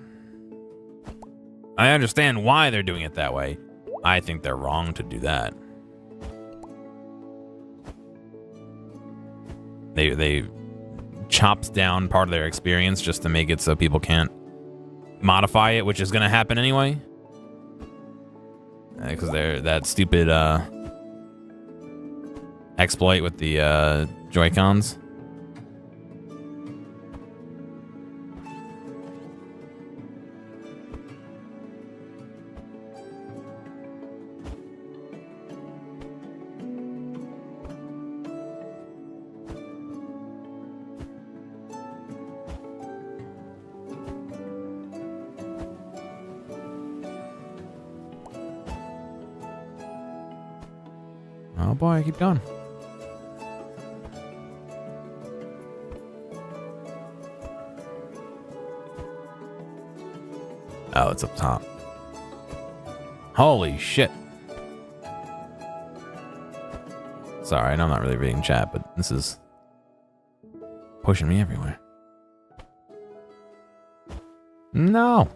I understand why they're doing it that way. I think they're wrong to do that. They chopped down part of their experience just to make it so people can't modify it, which is going to happen anyway. Because they're that stupid exploit with the Joy-Cons. Oh boy, I keep going. Oh, it's up top. Holy shit. Sorry, I know I'm not really reading chat, but this is pushing me everywhere. No.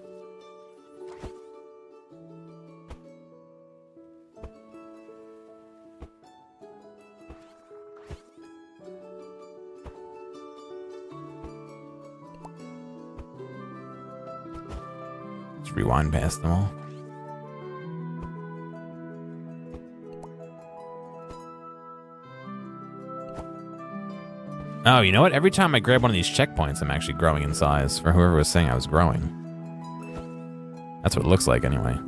Rewind past them all. Oh, you know what? Every time I grab one of these checkpoints, I'm actually growing in size. For whoever was saying I was growing. That's what it looks like anyway.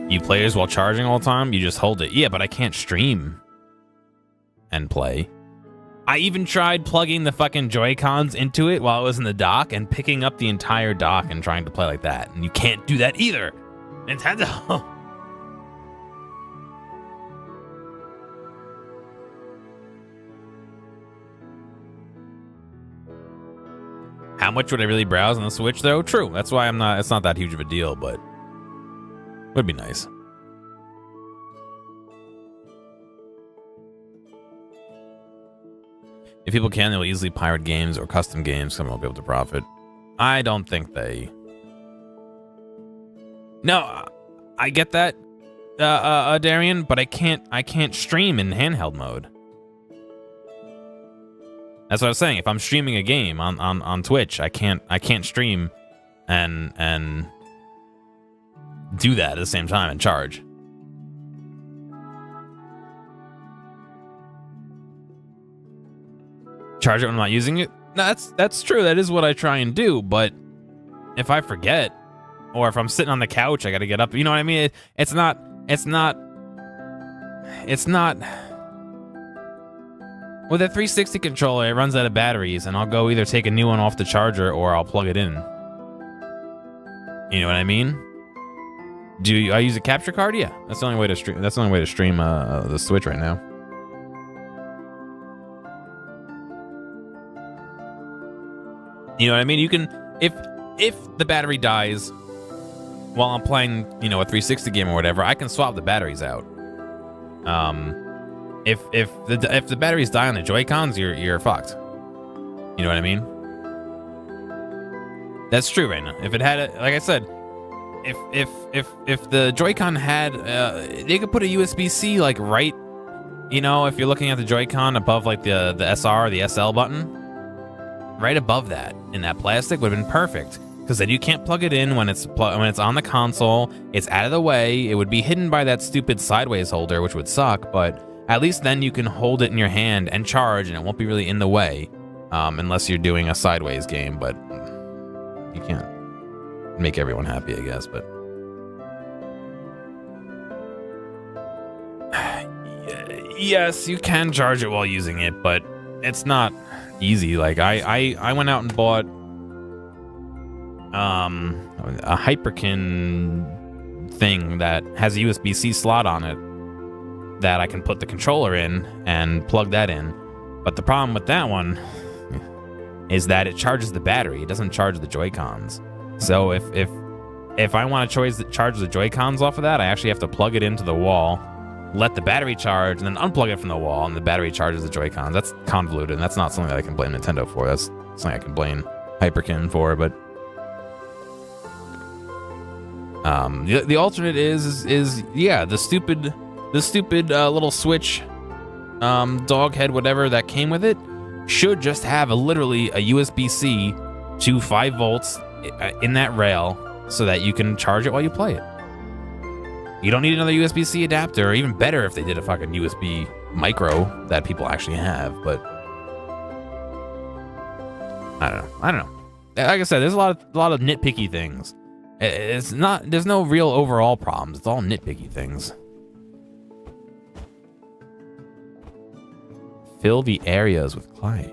You players while charging all the time, you just hold it. Yeah, but I can't stream and play. I even tried plugging the fucking Joy-Cons into it while it was in the dock and picking up the entire dock and trying to play like that. And you can't do that either. Nintendo. How much would I really browse on the Switch though? True. That's why it's not that huge of a deal, but would be nice. If people can, they'll easily pirate games or custom games. Someone will be able to profit. I don't think they... No, I get that, Darian, but I can't stream in handheld mode. That's what I was saying. If I'm streaming a game on Twitch, I can't stream and do that at the same time and charge. Charge it when I'm not using it? No, that's true. That is what I try and do, but if I forget, or if I'm sitting on the couch, I gotta get up. You know what I mean? It's not with a 360 controller, it runs out of batteries, and I'll go either take a new one off the charger or I'll plug it in. You know what I mean? Do I use a capture card? Yeah, that's the only way to stream. That's the only way to stream the Switch right now. You know what I mean? You can, if the battery dies while I'm playing, you know, a 360 game or whatever, I can swap the batteries out. If the batteries die on the Joy-Cons, you're fucked. You know what I mean? That's true right now. If it had like I said, if the Joy-Con had they could put a USB-C like right, you know, if you're looking at the Joy-Con above like the SR or the SL button, right above that in that plastic would have been perfect. because then you can't plug it in when it's on the console. It's out of the way. It would be hidden by that stupid sideways holder, which would suck, but at least then you can hold it in your hand and charge, and it won't be really in the way, unless you're doing a sideways game, but you can't make everyone happy, I guess, but... Yes, you can charge it while using it, but it's not easy. Like, I went out and bought a Hyperkin thing that has a USB-C slot on it that I can put the controller in and plug that in. But the problem with that one is that it charges the battery. It doesn't charge the Joy-Cons. So if I want to charge the Joy-Cons off of that, I actually have to plug it into the wall, let the battery charge, and then unplug it from the wall, and the battery charges the Joy-Cons. That's convoluted, and that's not something that I can blame Nintendo for. That's something I can blame Hyperkin for, but... the alternate is yeah, the stupid little Switch dog head whatever that came with it should just have literally a USB-C to 5 volts in that rail so that you can charge it while you play it. You don't need another USB-C adapter, or even better if they did a fucking USB micro that people actually have, but I don't know. Like I said, there's a lot of nitpicky things. There's no real overall problems. It's all nitpicky things. Fill the areas with clay.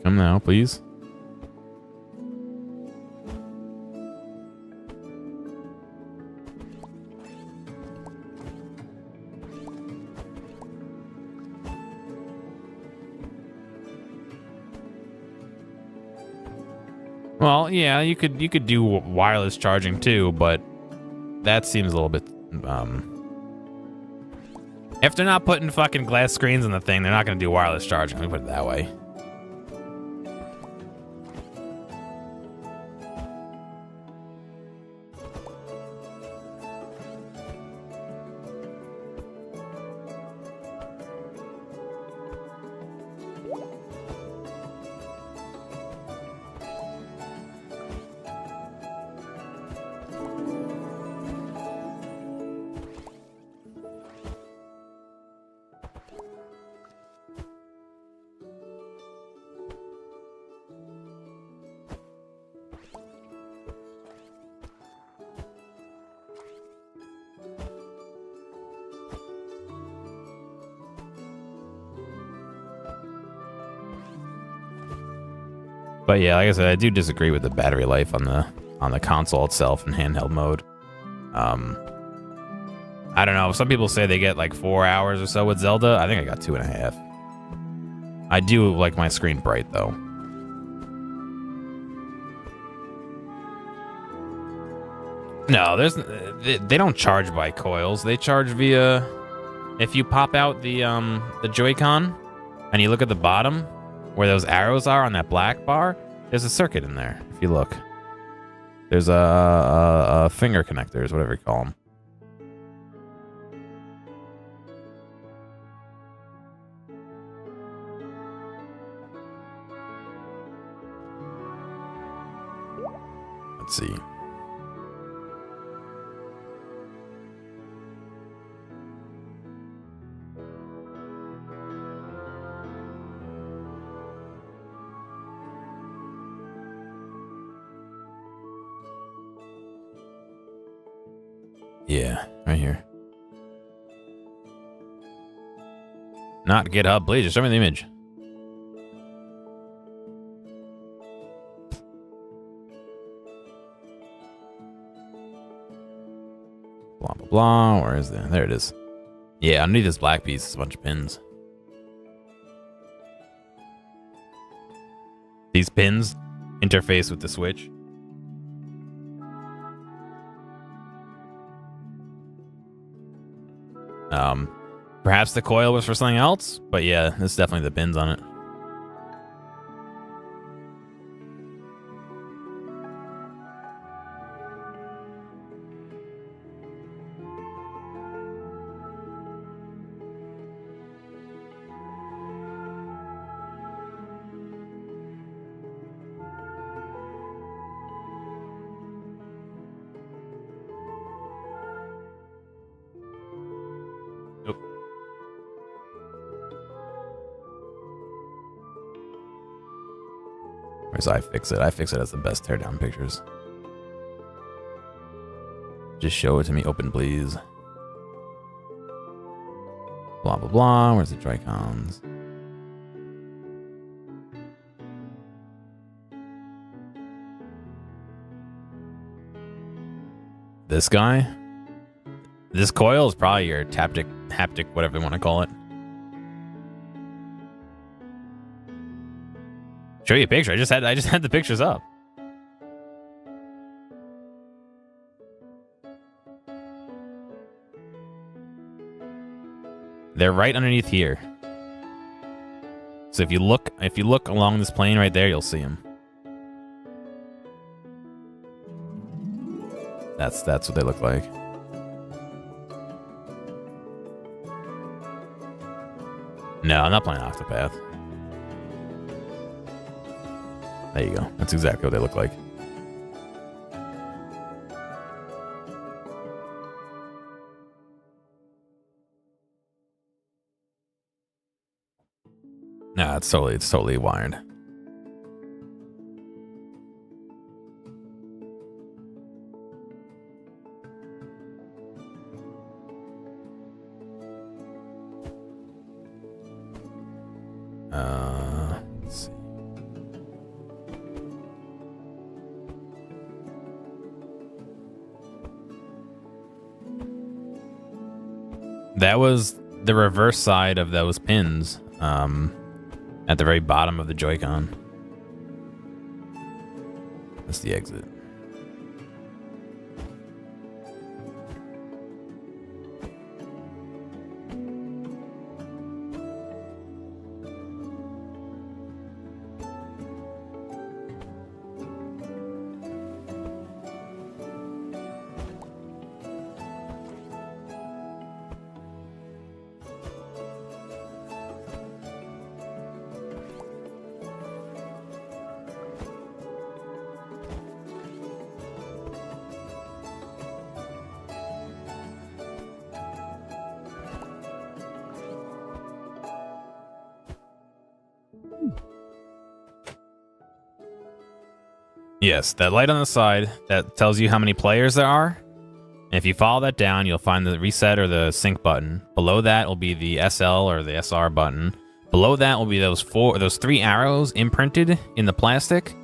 Come now, please. Well, yeah, you could do wireless charging too, but that seems a little bit if they're not putting fucking glass screens in the thing, they're not going to do wireless charging. Let me put it that way. But yeah, like I said, I do disagree with the battery life on the console itself in handheld mode. I don't know. Some people say they get like 4 hours or so with Zelda. I think I got 2.5. I do like my screen bright though. No, they don't charge by coils. They charge via, if you pop out the Joy-Con and you look at the bottom where those arrows are on that black bar, there's a circuit in there. If you look, there's a finger connectors, whatever you call them. Let's see. Yeah, right here. Not GitHub, please. Just show me the image. Blah, blah, blah. Where is that? There it is. Yeah, underneath this black piece is a bunch of pins. These pins interface with the Switch. Perhaps the coil was for something else, but yeah, this is definitely the pins on it. Where's iFixit? iFixit has the best teardown pictures. Just show it to me. Open, please. Blah, blah, blah. Where's the Joy-Cons? This guy? This coil is probably your haptic, whatever you want to call it. Show you a picture. I just had the pictures up. They're right underneath here. So if you look along this plane right there, you'll see them. That's what they look like. No, I'm not playing Octopath. There you go. That's exactly what they look like. Nah, it's totally wired. Let's see. That was the reverse side of those pins, at the very bottom of the Joy-Con. That's the exit. Yes, that light on the side, that tells you how many players there are. And if you follow that down, you'll find the reset or the sync button. Below that will be the SL or the SR button. Below that will be those three arrows imprinted in the plastic.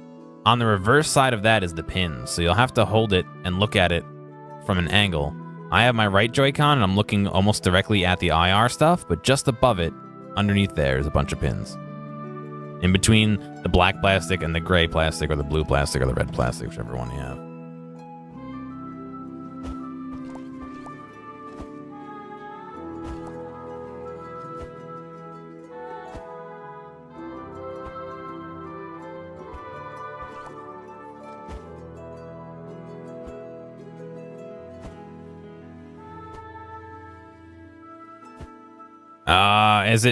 On the reverse side of that is the pins, so you'll have to hold it and look at it from an angle. I have my right Joy-Con and I'm looking almost directly at the IR stuff, but just above it, underneath there, is a bunch of pins. In between the black plastic and the gray plastic, or the blue plastic, or the red plastic, whichever one you have.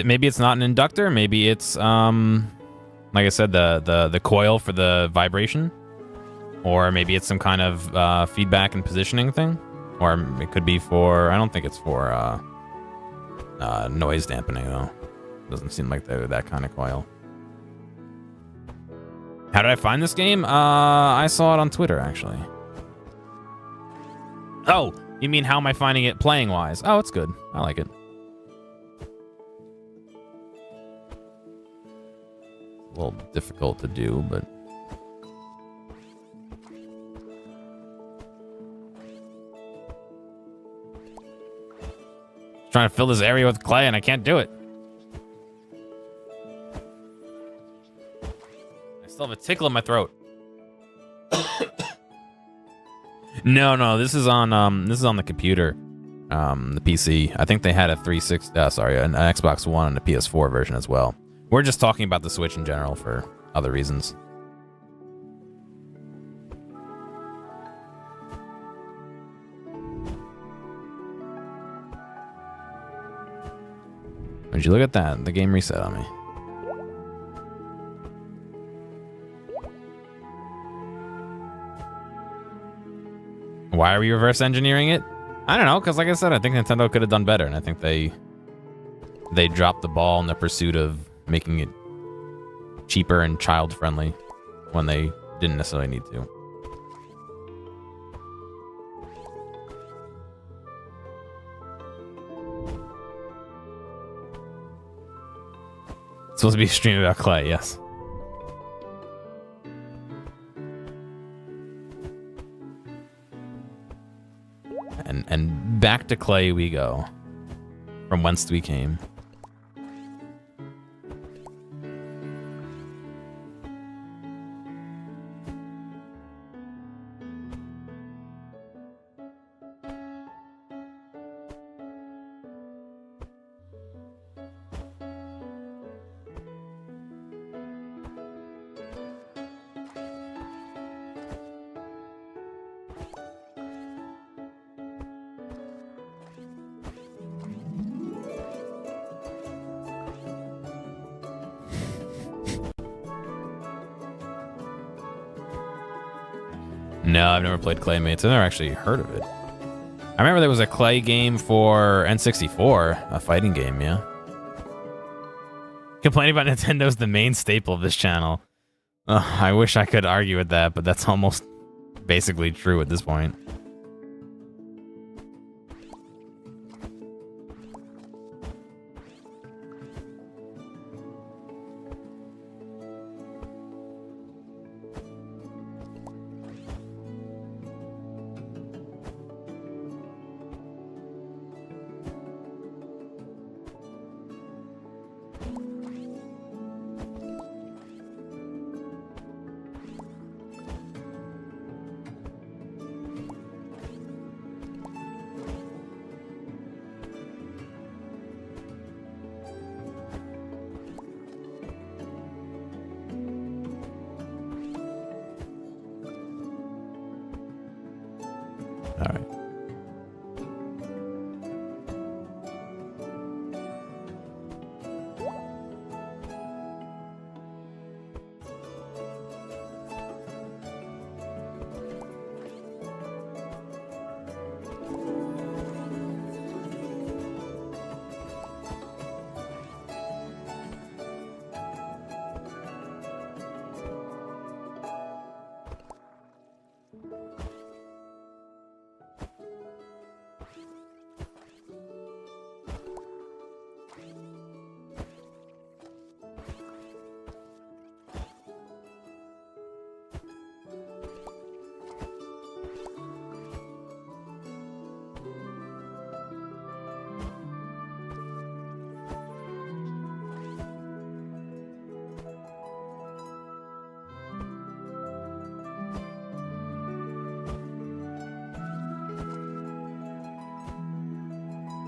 Maybe it's not an inductor, maybe it's like I said, the coil for the vibration, or maybe it's some kind of feedback and positioning thing, or it could be for, I don't think it's for noise dampening though. Doesn't seem like they're that kind of coil. How did I find this game? I saw it on Twitter actually. Oh, you mean how am I finding it playing wise? Oh, it's good. I like it. A little difficult to do, but trying to fill this area with clay and I can't do it. I still have a tickle in my throat. No, this is on the computer, the PC. I think they had a an Xbox One and a PS4 version as well. We're just talking about the Switch in general for other reasons. Would you look at that? The game reset on me. Why are we reverse engineering it? I don't know, because like I said, I think Nintendo could have done better, and I think they dropped the ball in the pursuit of making it cheaper and child friendly, when they didn't necessarily need to. It's supposed to be a stream about Clay, yes. And back to Clay we go, from whence we came. No, I've never played Claymates. I've never actually heard of it. I remember there was a Clay game for N64, a fighting game, yeah. Complaining about Nintendo's the main staple of this channel. I wish I could argue with that, but that's almost basically true at this point.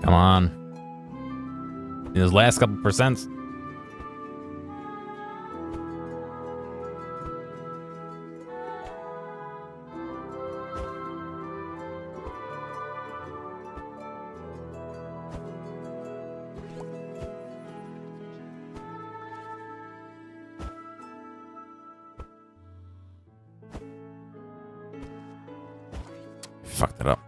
Come on. Those last couple percents. Fucked it up.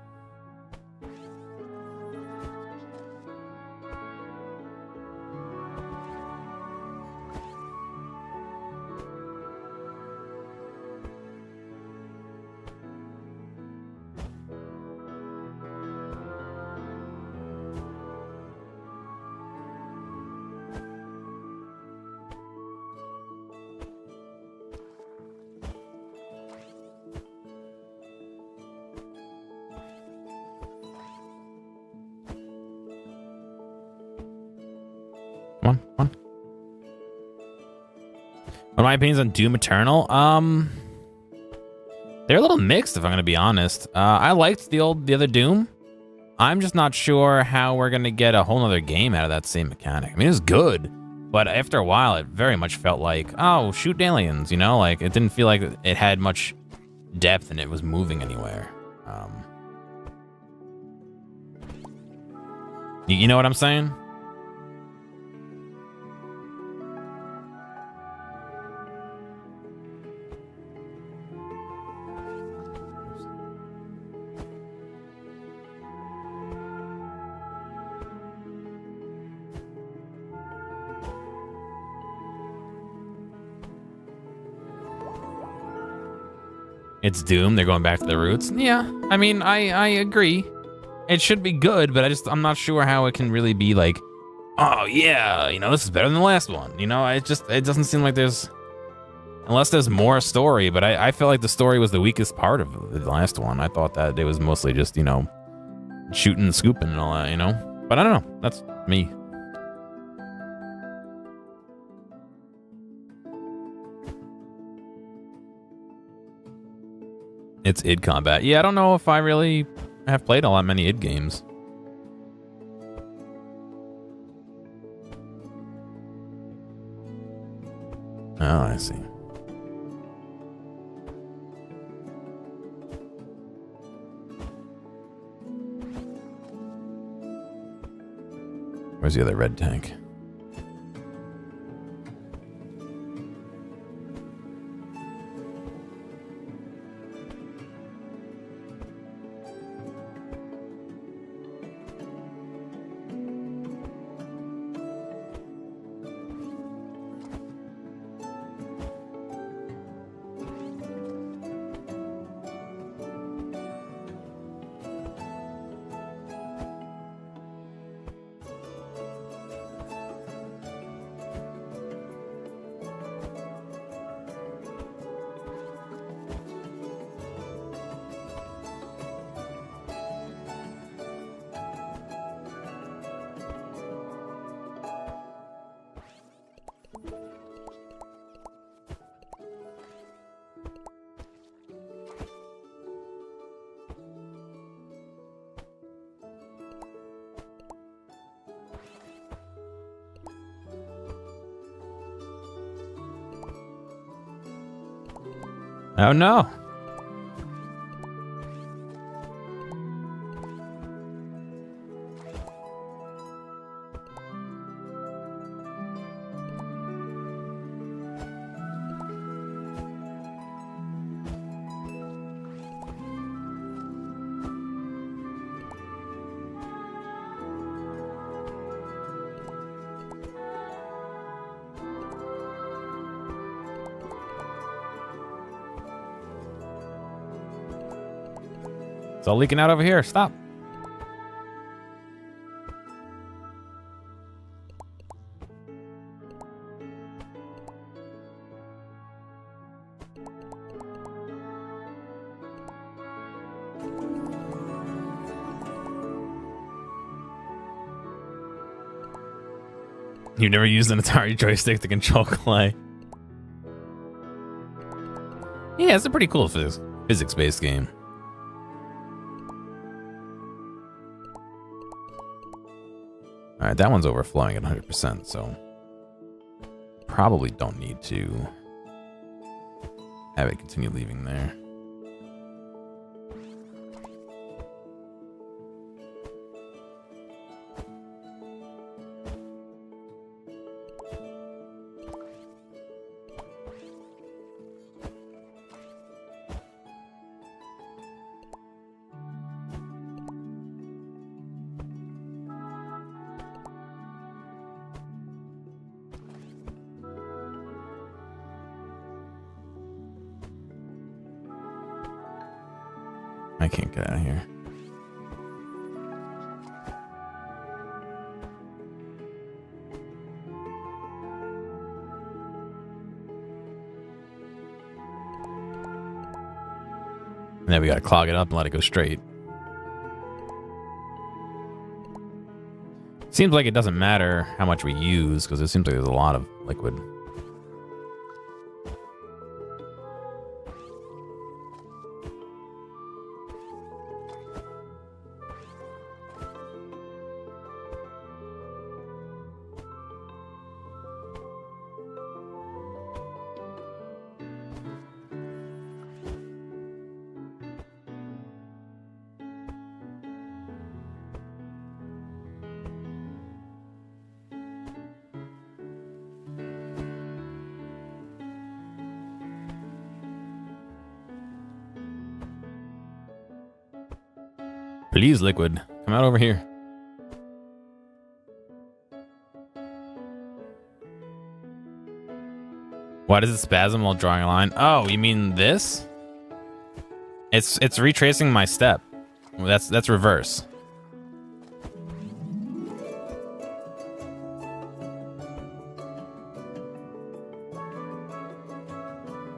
What are my opinions on Doom Eternal? They're a little mixed, if I'm gonna be honest. I liked the other Doom. I'm just not sure how we're gonna get a whole nother game out of that same mechanic. I mean, it was good, but after a while, it very much felt like, oh, shoot aliens, you know? Like, it didn't feel like it had much depth and it was moving anywhere. You know what I'm saying? It's doomed. They're going back to the roots. Yeah, I mean, I agree. It should be good, but I'm not sure how it can really be like, oh yeah, you know, this is better than the last one. You know, it doesn't seem like unless there's more story, but I feel like the story was the weakest part of the last one. I thought that it was mostly just, you know, shooting and scooping and all that, you know? But I don't know. That's me. It's id combat. Yeah, I don't know if I really have played all that many id games. Oh, I see. Where's the other red tank? Oh no. It's all leaking out over here. Stop. You've never used an Atari joystick to control Clay. Yeah, it's a pretty cool physics-based game. All right, that one's overflowing at 100%, so probably don't need to have it continue leaving there. I can't get out of here. And then we gotta clog it up and let it go straight. Seems like it doesn't matter how much we use, because it seems like there's a lot of liquid. Please, liquid, come out over here. Why does it spasm while drawing a line? Oh, you mean this? It's retracing my step. That's reverse.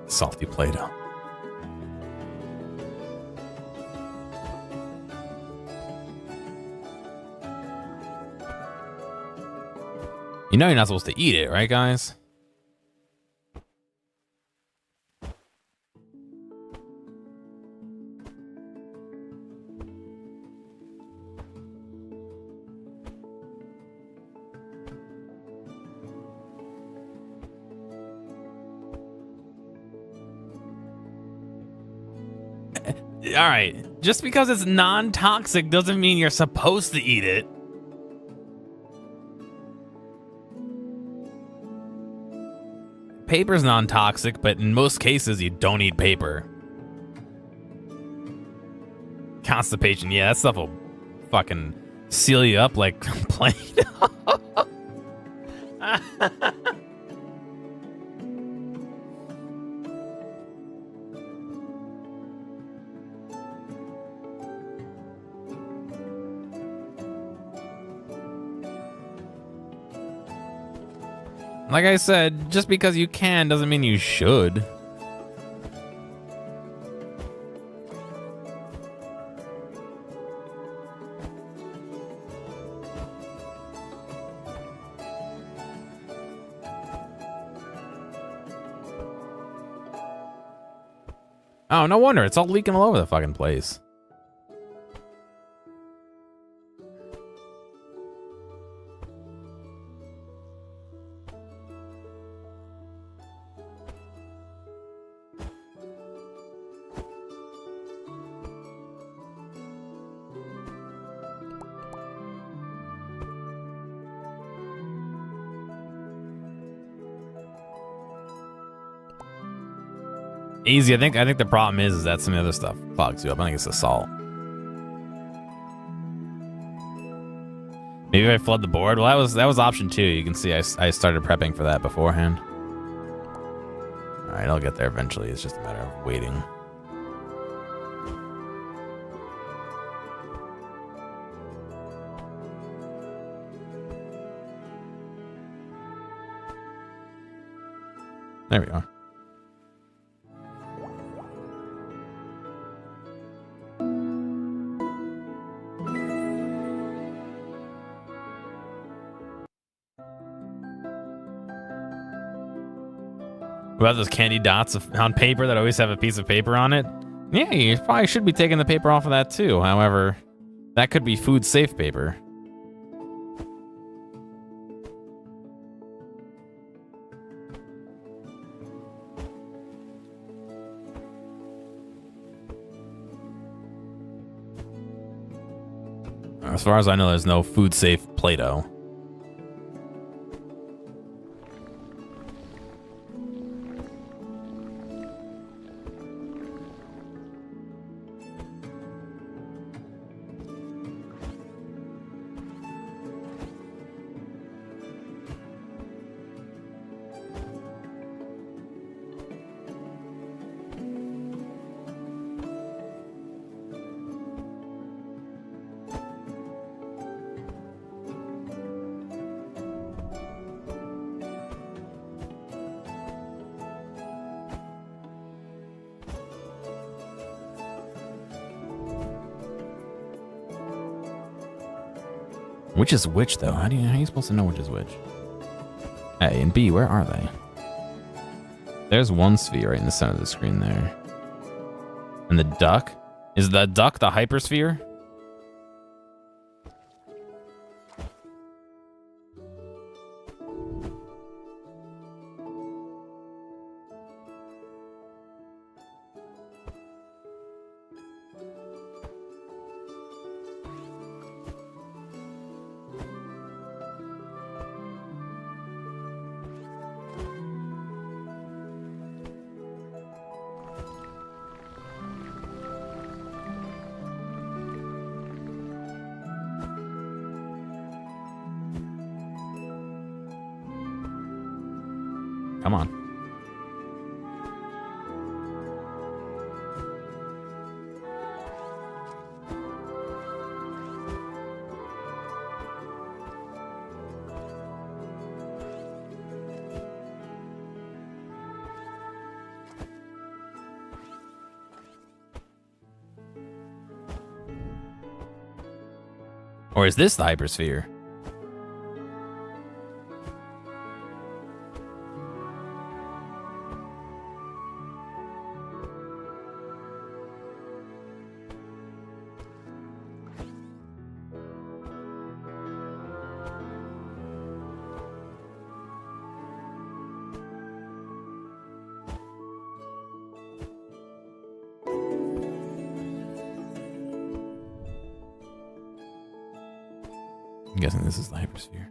Salty Play-Doh. You know you're not supposed to eat it, right, guys? All right, just because it's non-toxic doesn't mean you're supposed to eat it. Paper's non-toxic, but in most cases, you don't eat paper. Constipation, yeah, that stuff will fucking seal you up like Play-Doh. Like I said, just because you can doesn't mean you should. Oh, no wonder. It's all leaking all over the fucking place. Easy. I think the problem is that some of the other stuff clogs you up. I think it's the salt. Maybe if I flood the board. Well, that was option 2. You can see I started prepping for that beforehand. All right, I'll get there eventually. It's just a matter of waiting. There we are. About those candy dots on paper that always have a piece of paper on it? Yeah, you probably should be taking the paper off of that too. However, that could be food safe paper. As far as I know, there's no food safe Play-Doh. Which is which, though? How are you supposed to know which is which? A and B, where are they? There's one sphere right in the center of the screen there. And the duck? Is the duck the hypersphere? Come on. Or is this the hypersphere? I'm guessing this is the hypersphere.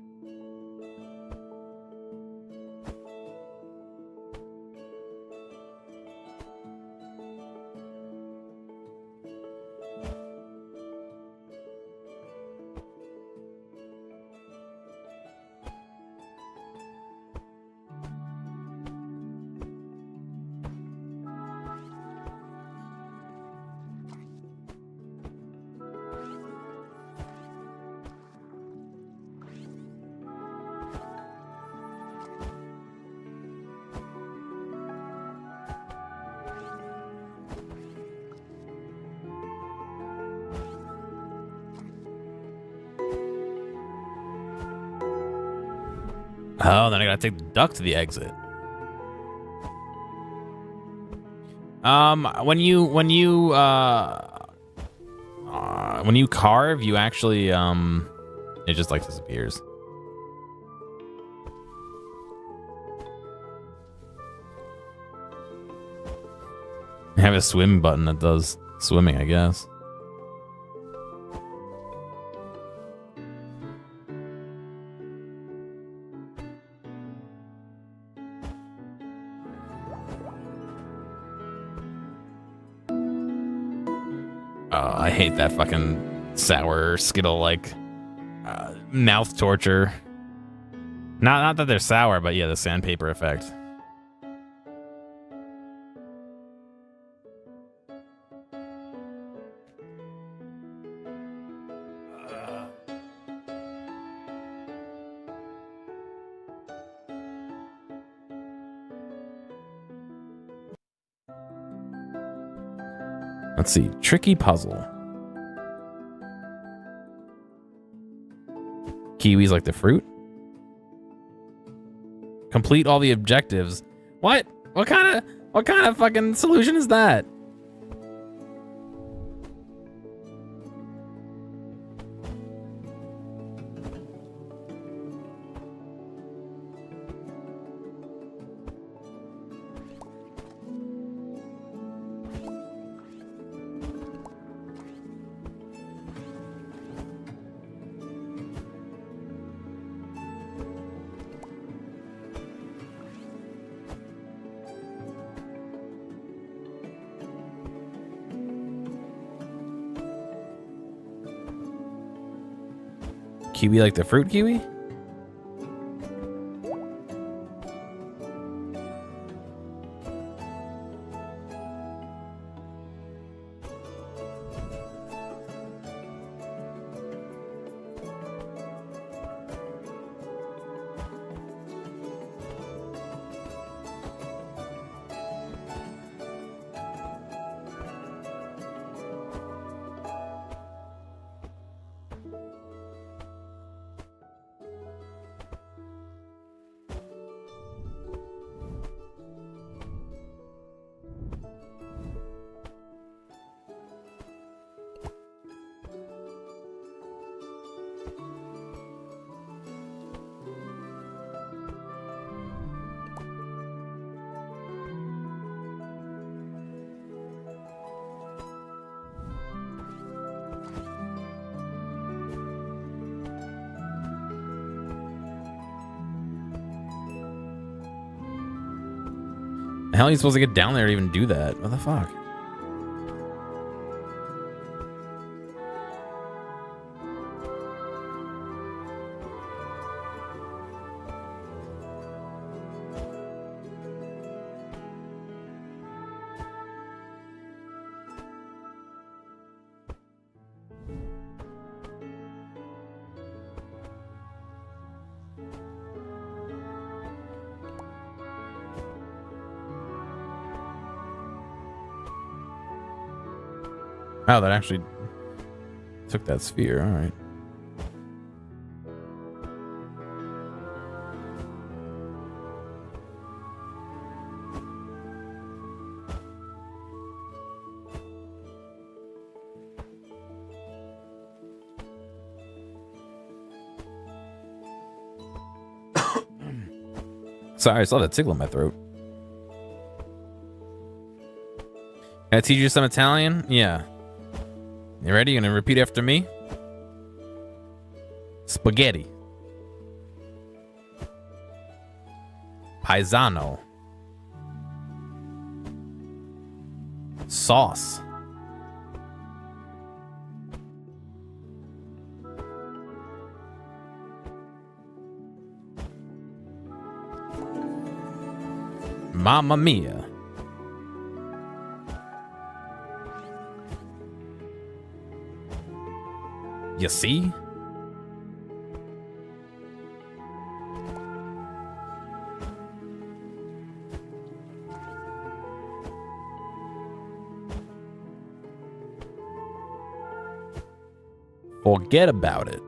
Oh, then I gotta take the duck to the exit. When you carve, you actually it just like disappears. I have a swim button that does swimming, I guess. I hate that fucking sour Skittle like mouth torture. Not that they're sour, but yeah, the sandpaper effect. Let's see. Tricky puzzle. Kiwis like the fruit. Complete all the objectives. What? What kind of fucking solution is that? Kiwi like the fruit kiwi? How are you supposed to get down there to even do that? What the fuck? Oh, that actually took that sphere. All right. Sorry, I saw that tickle in my throat. Can I teach you some Italian? Yeah. You ready? You gonna repeat after me? Spaghetti. Paisano. Sauce. Mamma mia. You see? Forget about it.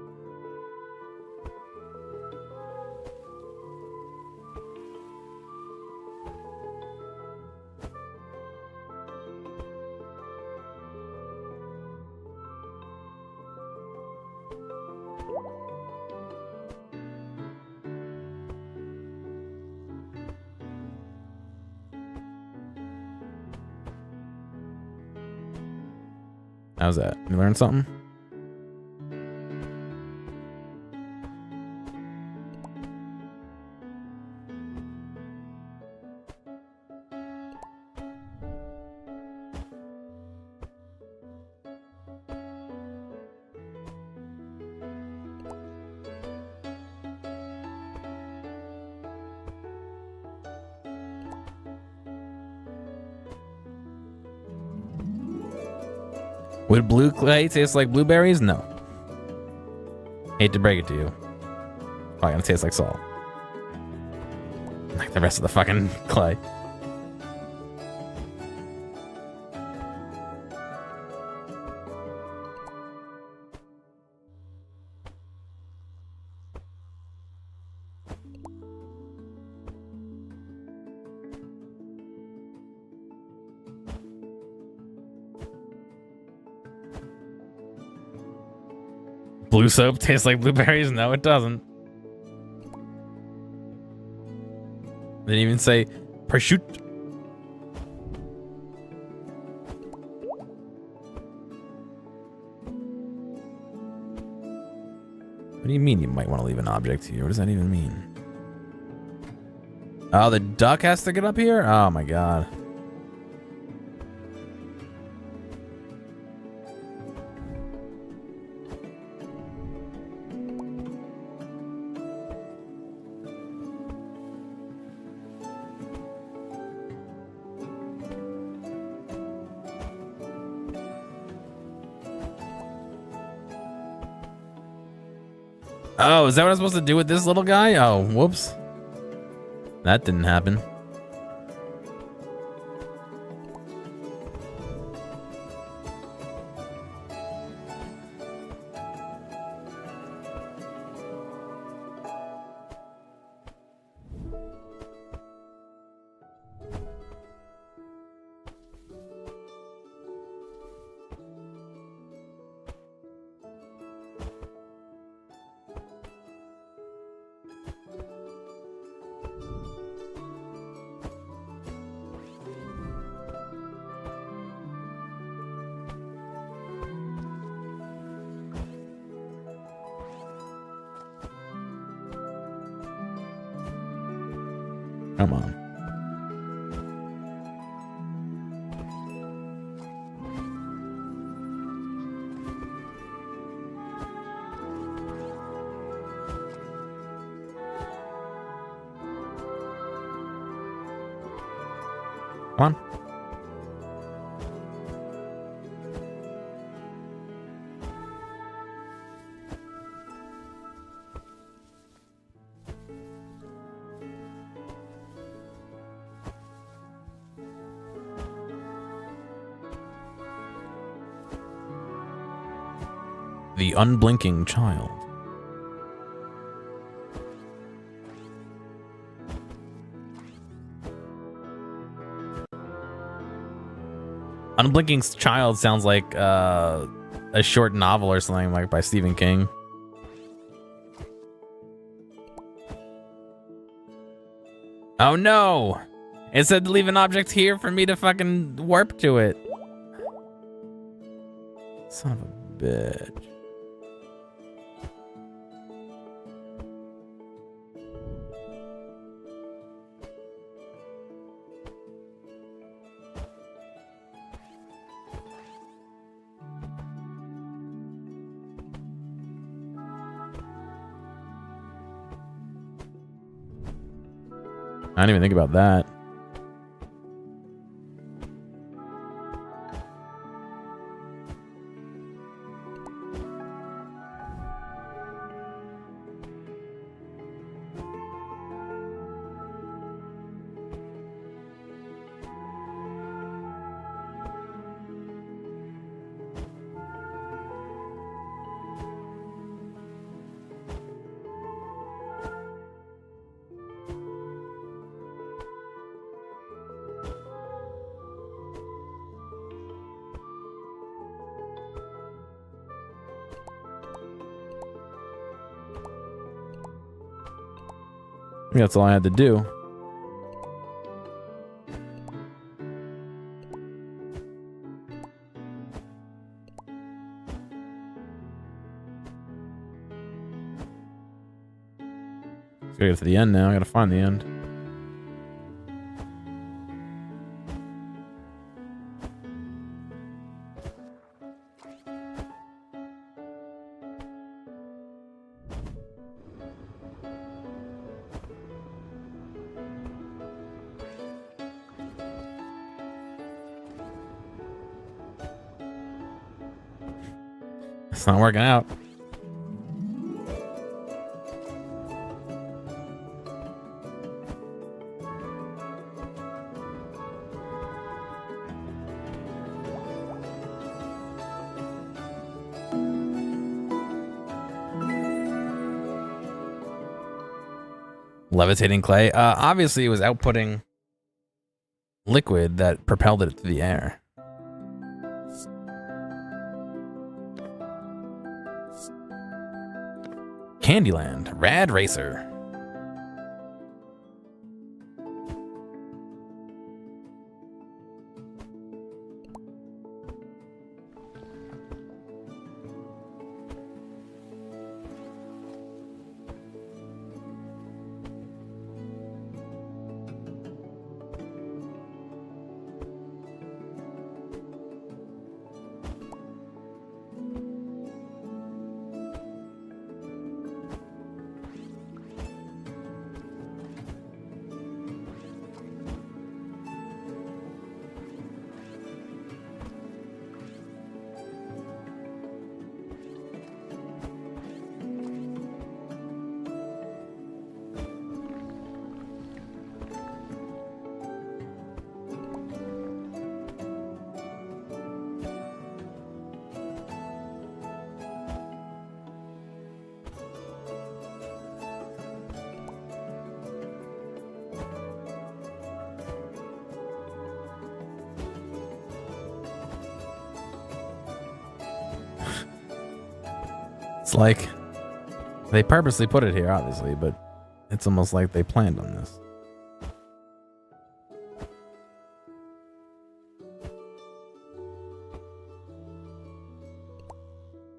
How's that? You learned something? Would blue clay taste like blueberries? No. Hate to break it to you. Probably gonna taste like salt. Like the rest of the fucking clay. Blue soap tastes like blueberries? No, it doesn't. Didn't even say prosciutto. What do you mean you might want to leave an object here? What does that even mean? Oh, the duck has to get up here? Oh my god. Oh, is that what I'm supposed to do with this little guy? Oh, whoops. That didn't happen. Come on. Come on. The unblinking child. Unblinking Child sounds like a short novel or something like by Stephen King. Oh no! It said to leave an object here for me to fucking warp to it. Son of a bitch. I didn't even think about that. I think that's all I had to do. Gotta get to the end now. I gotta find the end. It's not working out. Levitating clay. Obviously, it was outputting liquid that propelled it to the air. Candyland, Rad Racer. It's like they purposely put it here, obviously, but it's almost like they planned on this.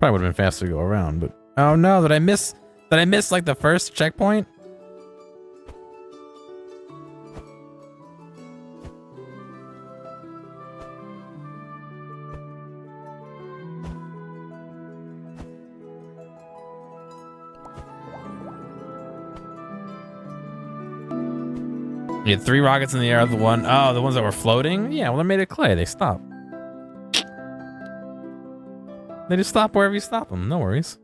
Probably would have been faster to go around, but oh no, did I miss like the first checkpoint? You had 3 rockets in the air. The ones that were floating? Yeah, well, they're made of clay. They stop. They just stop wherever you stop them. No worries.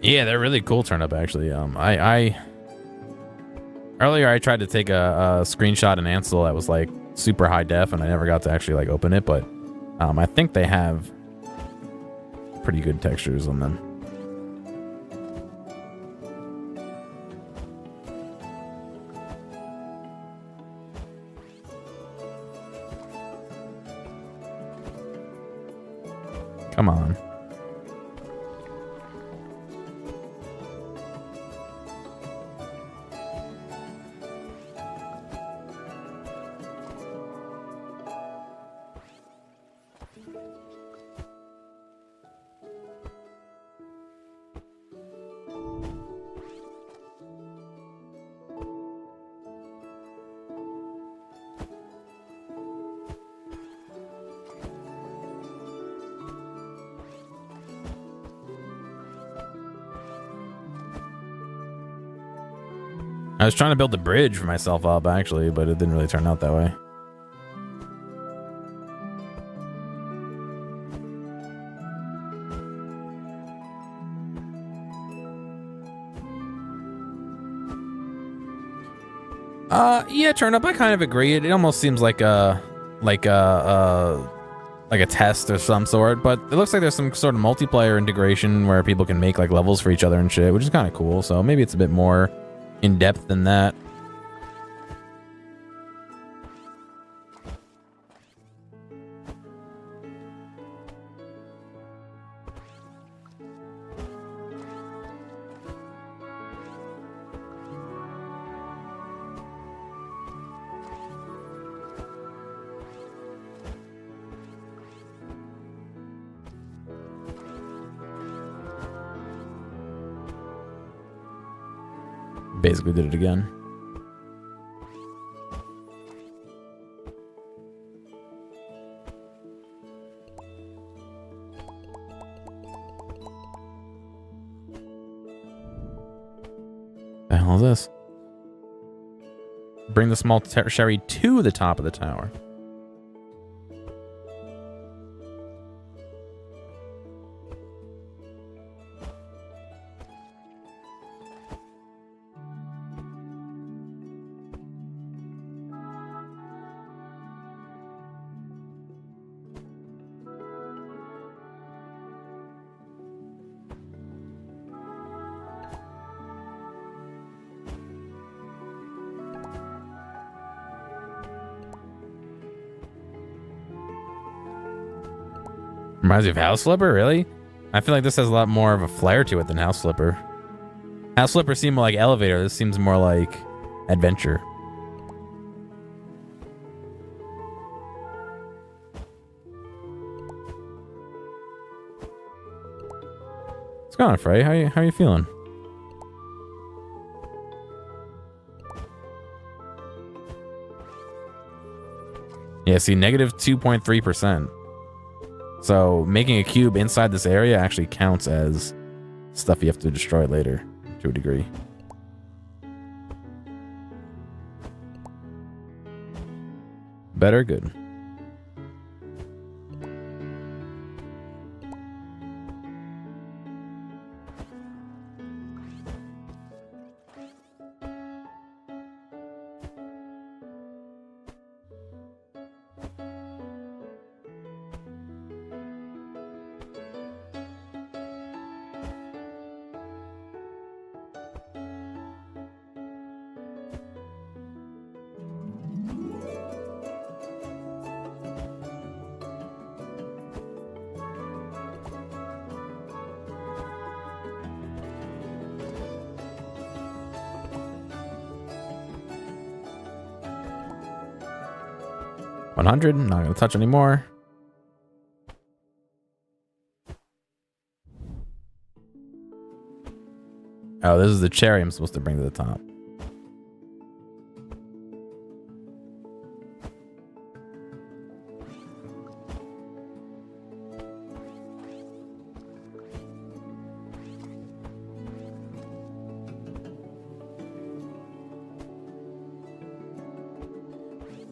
Yeah, they're really cool turnip actually. I earlier I tried to take a screenshot in Ansel that was like super high def, and I never got to actually like open it, but I think they have pretty good textures on them. Come on. I was trying to build the bridge for myself up, actually, but it didn't really turn out that way. Yeah, turnip. I kind of agree. It almost seems like a test of some sort, but it looks like there's some sort of multiplayer integration where people can make like levels for each other and shit, which is kind of cool. So maybe it's a bit more in depth than that. Basically did it again. The hell is this? Bring the small sherry to the top of the tower. Reminds me of House Flipper, really? I feel like this has a lot more of a flair to it than House Flipper. House Flipper seemed more like Elevator. This seems more like Adventure. What's going on, Frey? How you feeling? Yeah, see, negative 2.3%. So making a cube inside this area actually counts as stuff you have to destroy later, to a degree. Better? Good. Not gonna touch anymore. Oh, this is the cherry I'm supposed to bring to the top.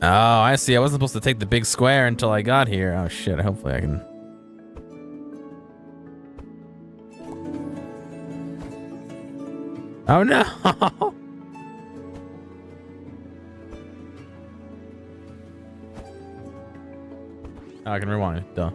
Oh, I see. I wasn't supposed to take the big square until I got here. Oh, shit. Hopefully I can... Oh no! I can rewind. Duh.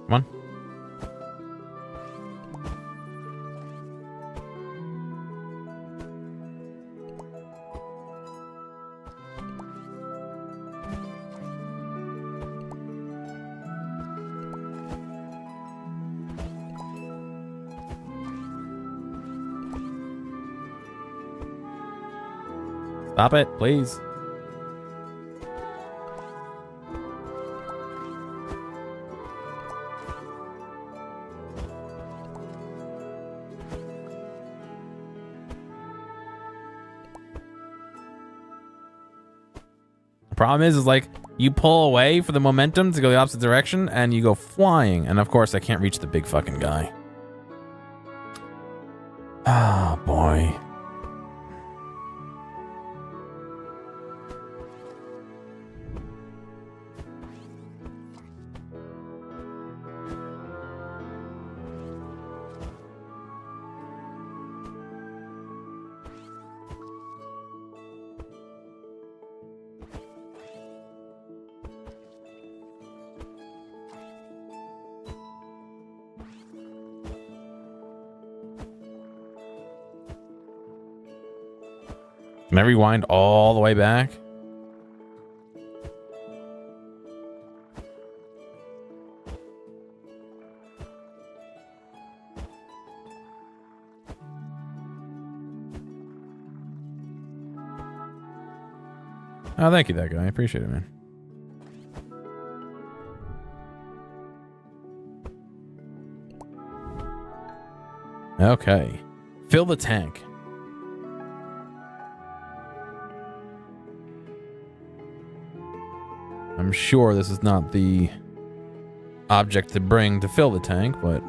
Come on. Stop it, please. Problem is like you pull away for the momentum to go the opposite direction and you go flying. And of course I can't reach the big fucking guy. Ah, boy. Can I rewind all the way back? Oh, thank you, that guy. I appreciate it, man. Okay. Fill the tank. I'm sure this is not the object to bring to fill the tank, but...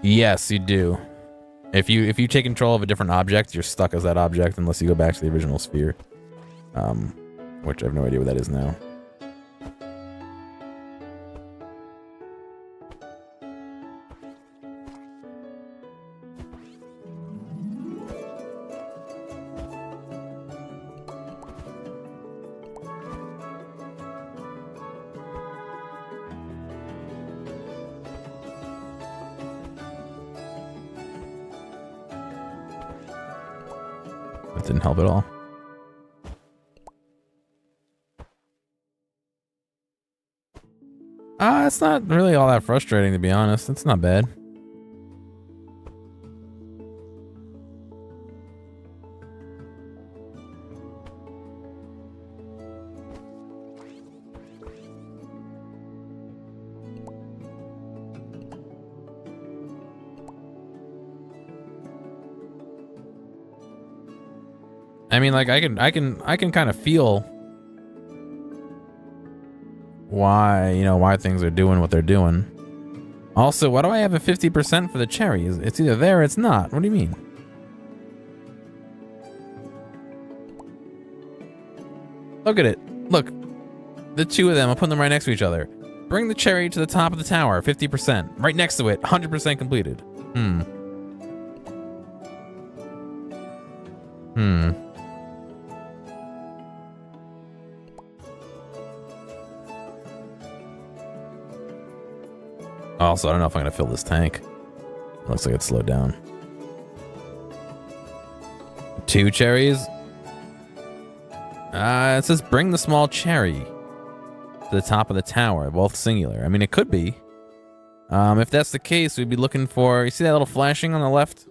Yes, you do. If you take control of a different object, you're stuck as that object unless you go back to the original sphere. Which I have no idea what that is now. That didn't help at all. It's not really all that frustrating, to be honest. It's not bad. I mean, like I can kind of feel why things are doing what they're doing. Also, why do I have a 50% for the cherry? It's either there or it's not. What do you mean? Look at it. Look. The two of them, I'll put them right next to each other. Bring the cherry to the top of the tower, 50%. Right next to it, 100% completed. Also, I don't know if I'm going to fill this tank. Looks like it's slowed down. 2 cherries. It says bring the small cherry to the top of the tower, both singular. I mean, it could be. If that's the case, we'd be looking for... You see that little flashing on the left?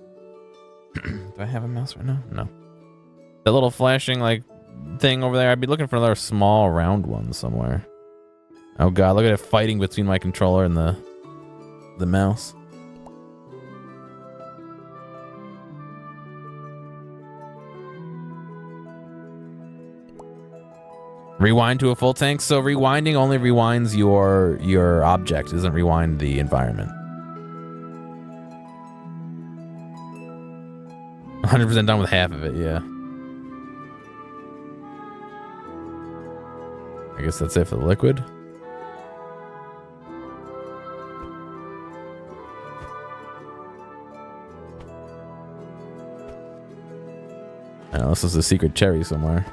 Do I have a mouse right now? No. That little flashing, like, thing over there. I'd be looking for another small, round one somewhere. Oh, God. Look at it fighting between my controller and the mouse. Rewind to a full tank. So rewinding only rewinds your object. It doesn't rewind the environment. 100% done with half of it, yeah. I guess that's it for the liquid. This is a secret cherry somewhere.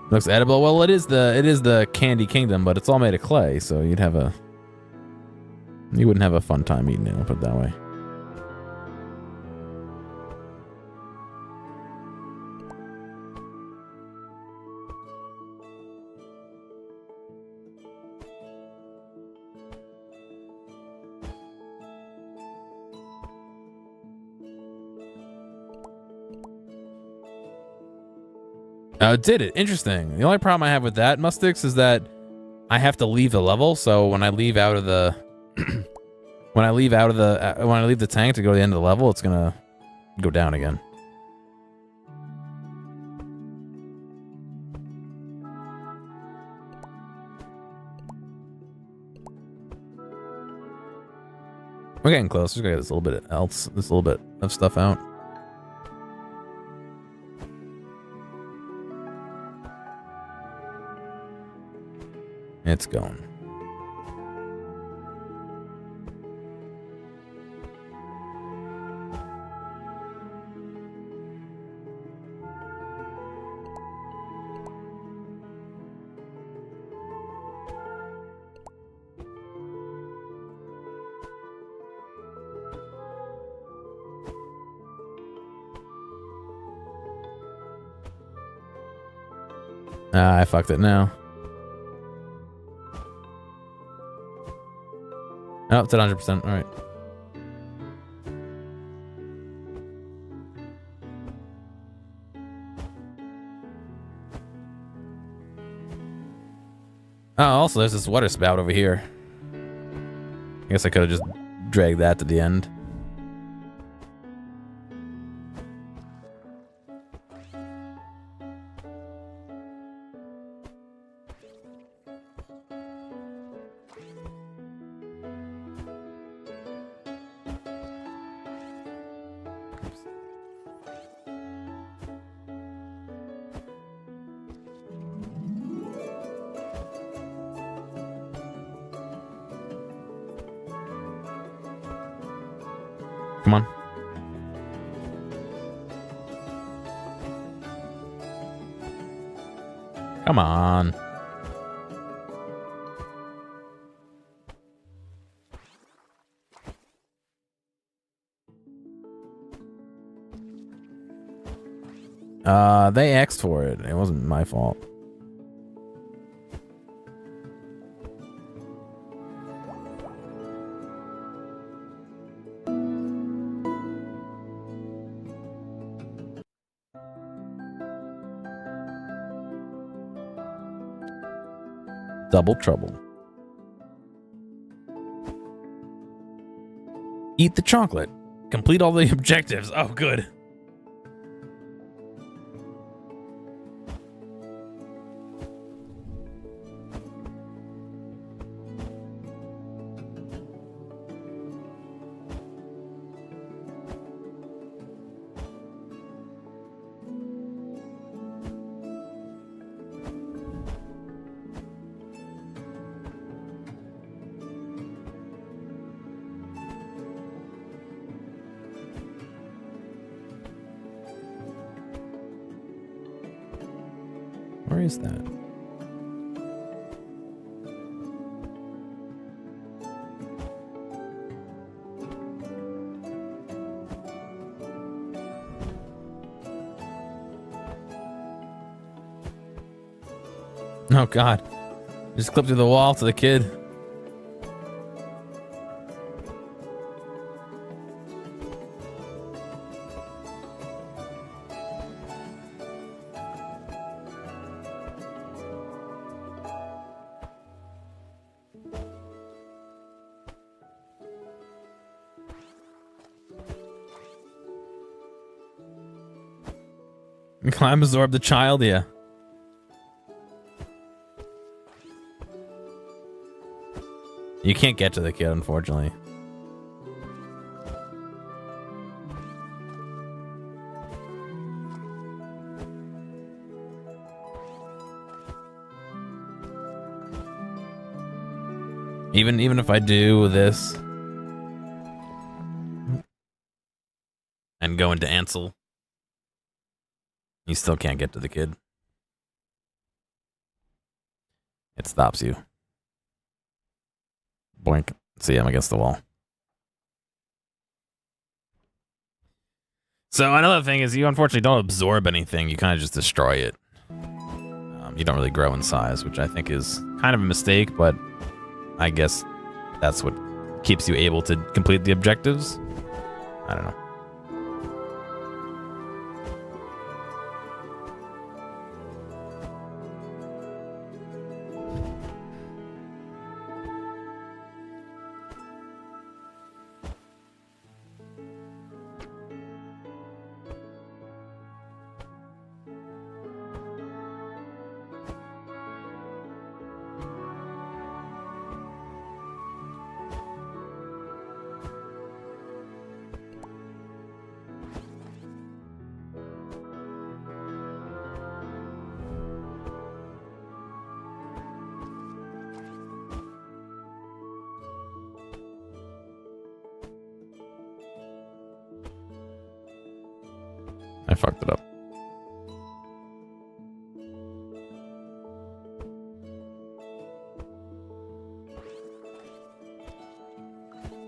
Looks edible. Well, it is the Candy Kingdom, but it's all made of clay, so you wouldn't have a fun time eating it, I'll put it that way. Did it. Interesting. The only problem I have with that, Mustix, is that I have to leave the level. So when I leave out of the when I leave the tank to go to the end of the level, it's gonna go down again. We're getting close. We're gonna get this little bit of stuff out. It's going. I fucked it now. Oh, it's at 100%. All right. Oh, also, there's this water spout over here. I guess I could have just dragged that to the end. Come on. Come on. They asked for it. It wasn't my fault. Double trouble. Eat the chocolate. Complete all the objectives. Oh, good. Where is that? Oh God. Just clip through the wall to the kid. Climb, absorb the child, yeah. You can't get to the kid, unfortunately. Even if I do this and go into Ansel, you still can't get to the kid. It stops you. Boink. See him against the wall. So another thing is you unfortunately don't absorb anything. You kind of just destroy it. You don't really grow in size, which I think is kind of a mistake, but I guess that's what keeps you able to complete the objectives. I don't know. I fucked it up.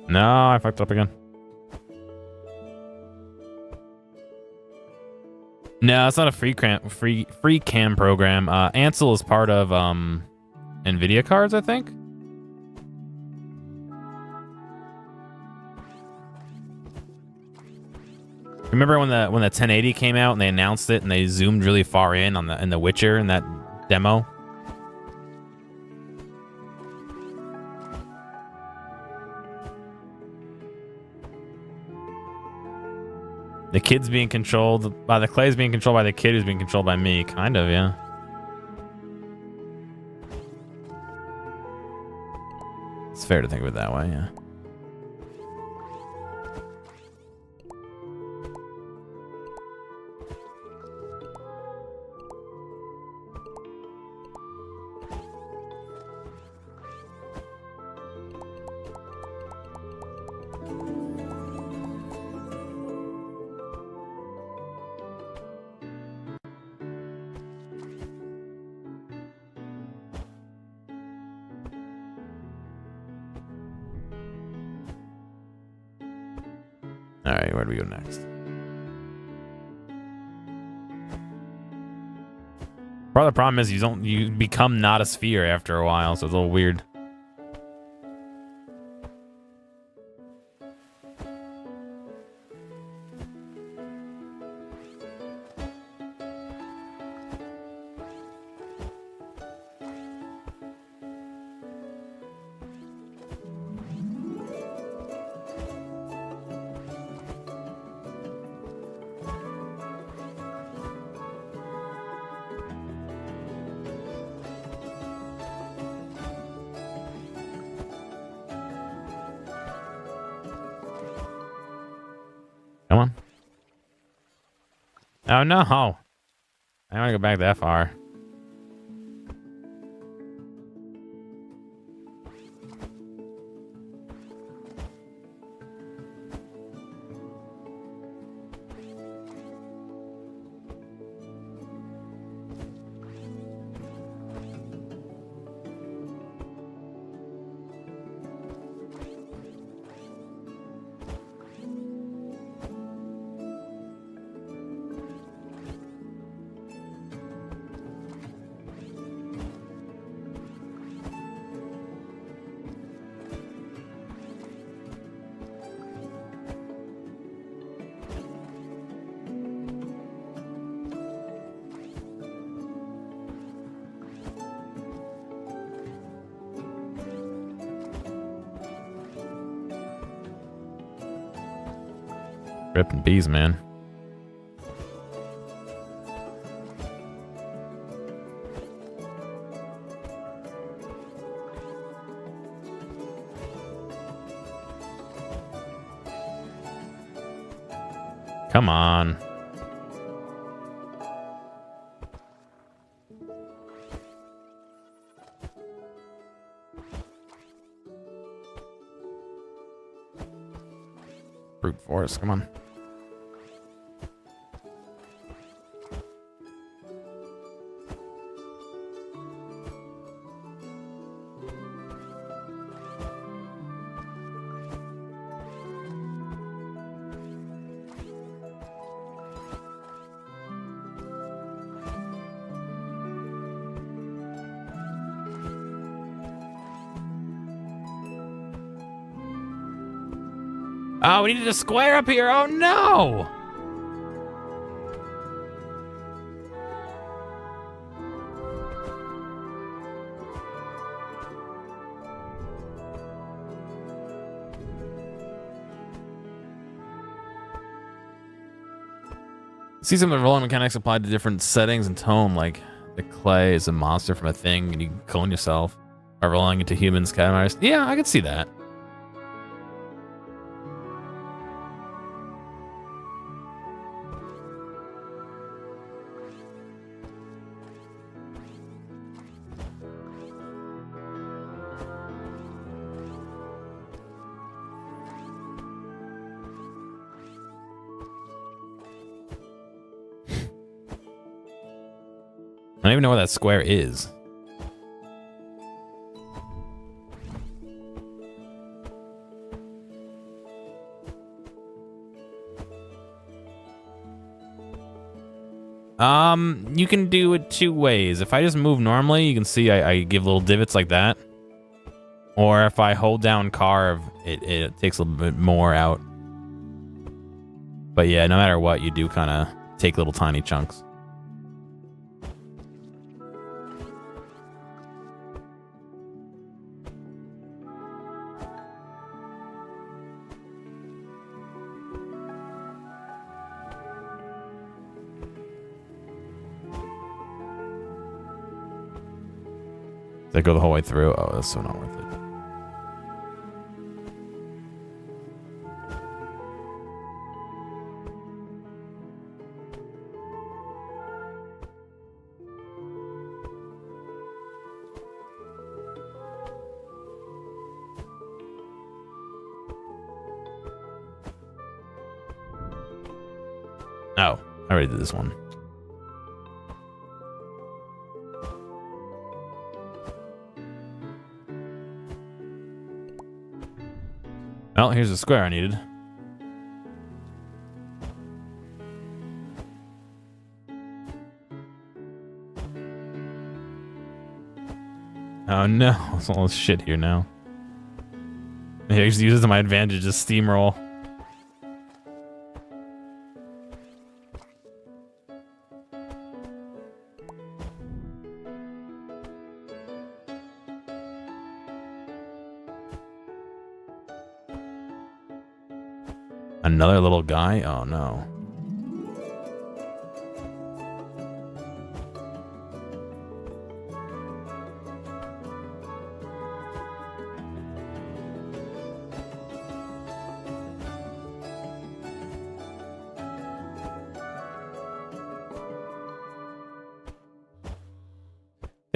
No, I fucked it up again. No, it's not a free cam program. Ansel is part of NVIDIA cards, I think. Remember when the 1080 came out and they announced it and they zoomed really far in on the Witcher in that demo? The kid's being controlled by the Clay's being controlled by the kid who's being controlled by me, kind of, yeah. It's fair to think of it that way, yeah. Alright, where do we go next? Part of the problem is you become not a sphere after a while, so it's a little weird. Come on. Oh, no. I don't want to go back that far. Ripping bees, man. Come on. Brute force, come on. Oh, we needed a square up here. Oh, no. See some of the rolling mechanics applied to different settings and tone, like the clay is a monster from a thing and you can clone yourself by rolling into humans, catamars. Yeah, I could see that. I don't even know where that square is. You can do it two ways. If I just move normally, you can see I give little divots like that. Or if I hold down carve, it takes a little bit more out. But yeah, no matter what, you do kind of take little tiny chunks. Did I go the whole way through? Oh, that's so not worth it. Oh, I already did this one. Well, here's the square I needed. Oh no, there's all this shit here now. Maybe I just use it to my advantage to steamroll. Another little guy? Oh no.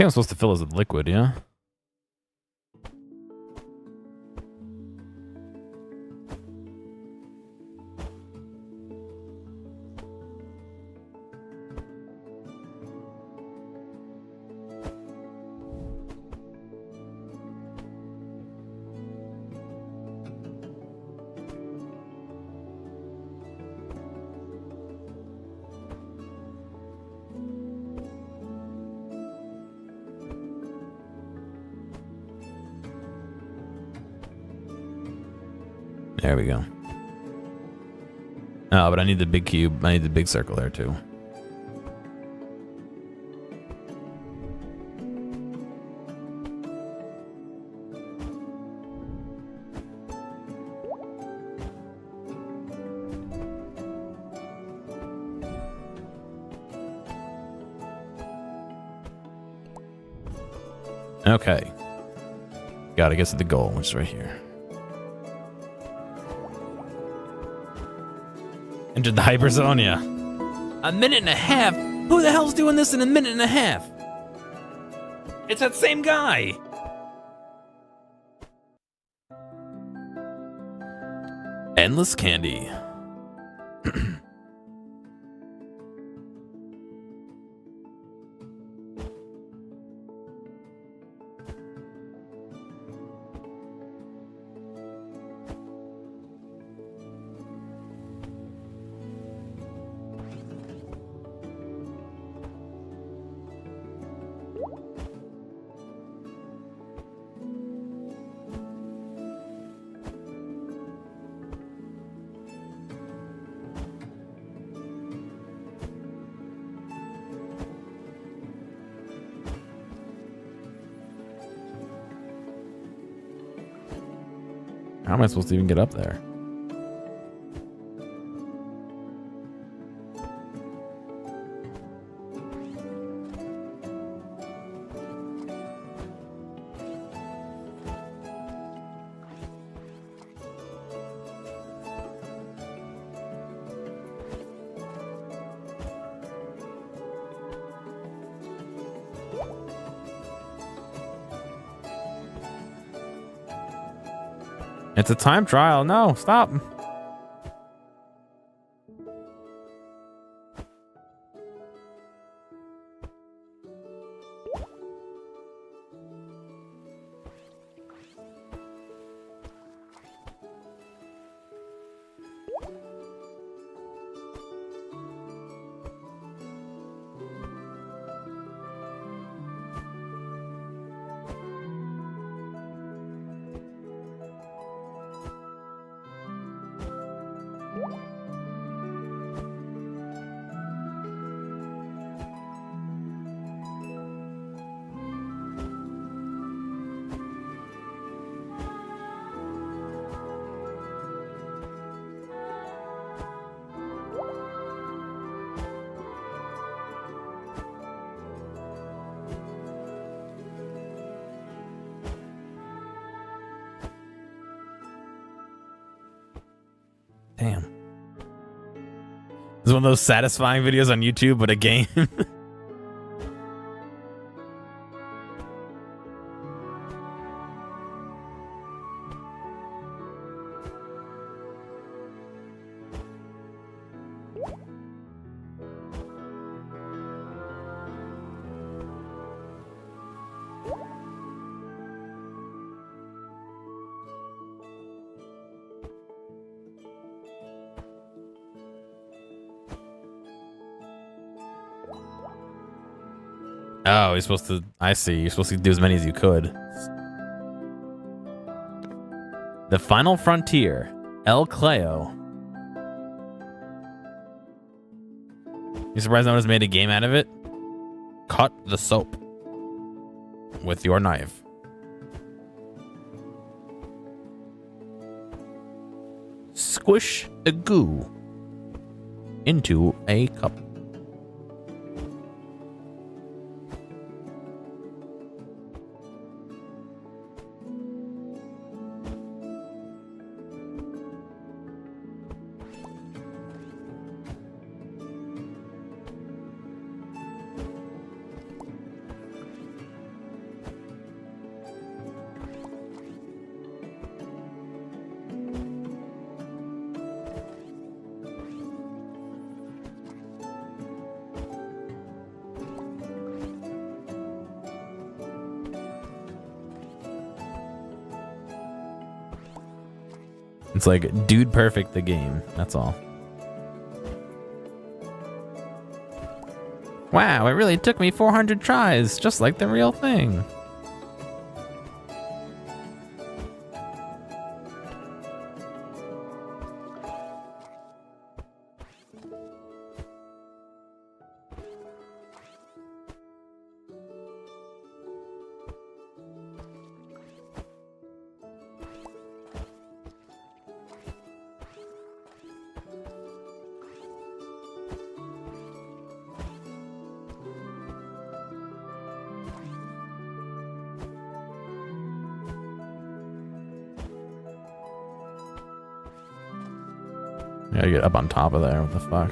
think I'm supposed to fill this with liquid, yeah? There we go. Oh, but I need the big cube. I need the big circle there too. Okay. Gotta get to the goal, which is right here. Entered the hyperzone, yeah. A minute and a half? Who the hell's doing this in a minute and a half? It's that same guy. Endless candy. How am I supposed to even get up there? It's a time trial. No, stop. Damn. This is one of those satisfying videos on YouTube, but a game. Oh, you're supposed to... I see. You're supposed to do as many as you could. The Final Frontier. El Clayo. You surprised no one's made a game out of it? Cut the soap. With your knife. Squish the goo. Into a cup. It's like Dude Perfect the game. That's all. Wow, it really took me 400 tries, just like the real thing. I gotta get up on top of there. What the fuck?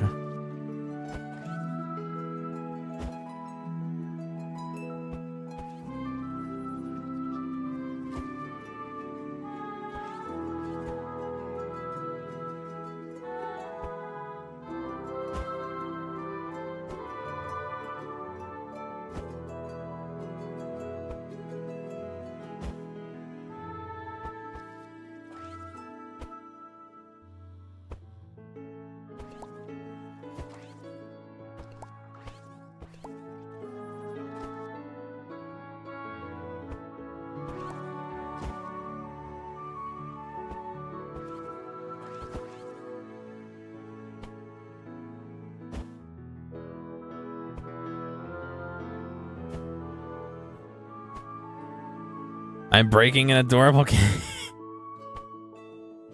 I'm breaking an adorable game.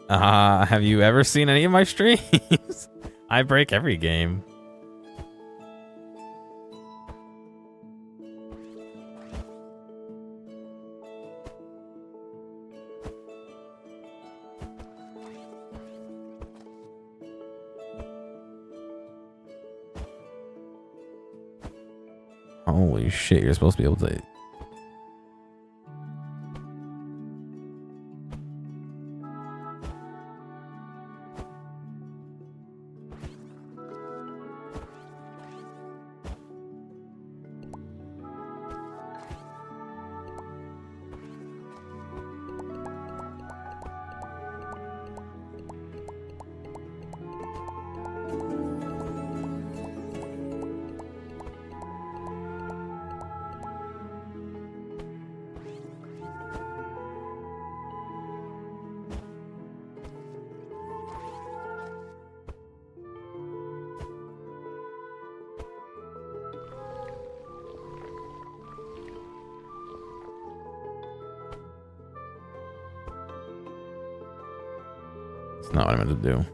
Have you ever seen any of my streams? I break every game. Holy shit, you're supposed to be able to... It's not what I meant to do.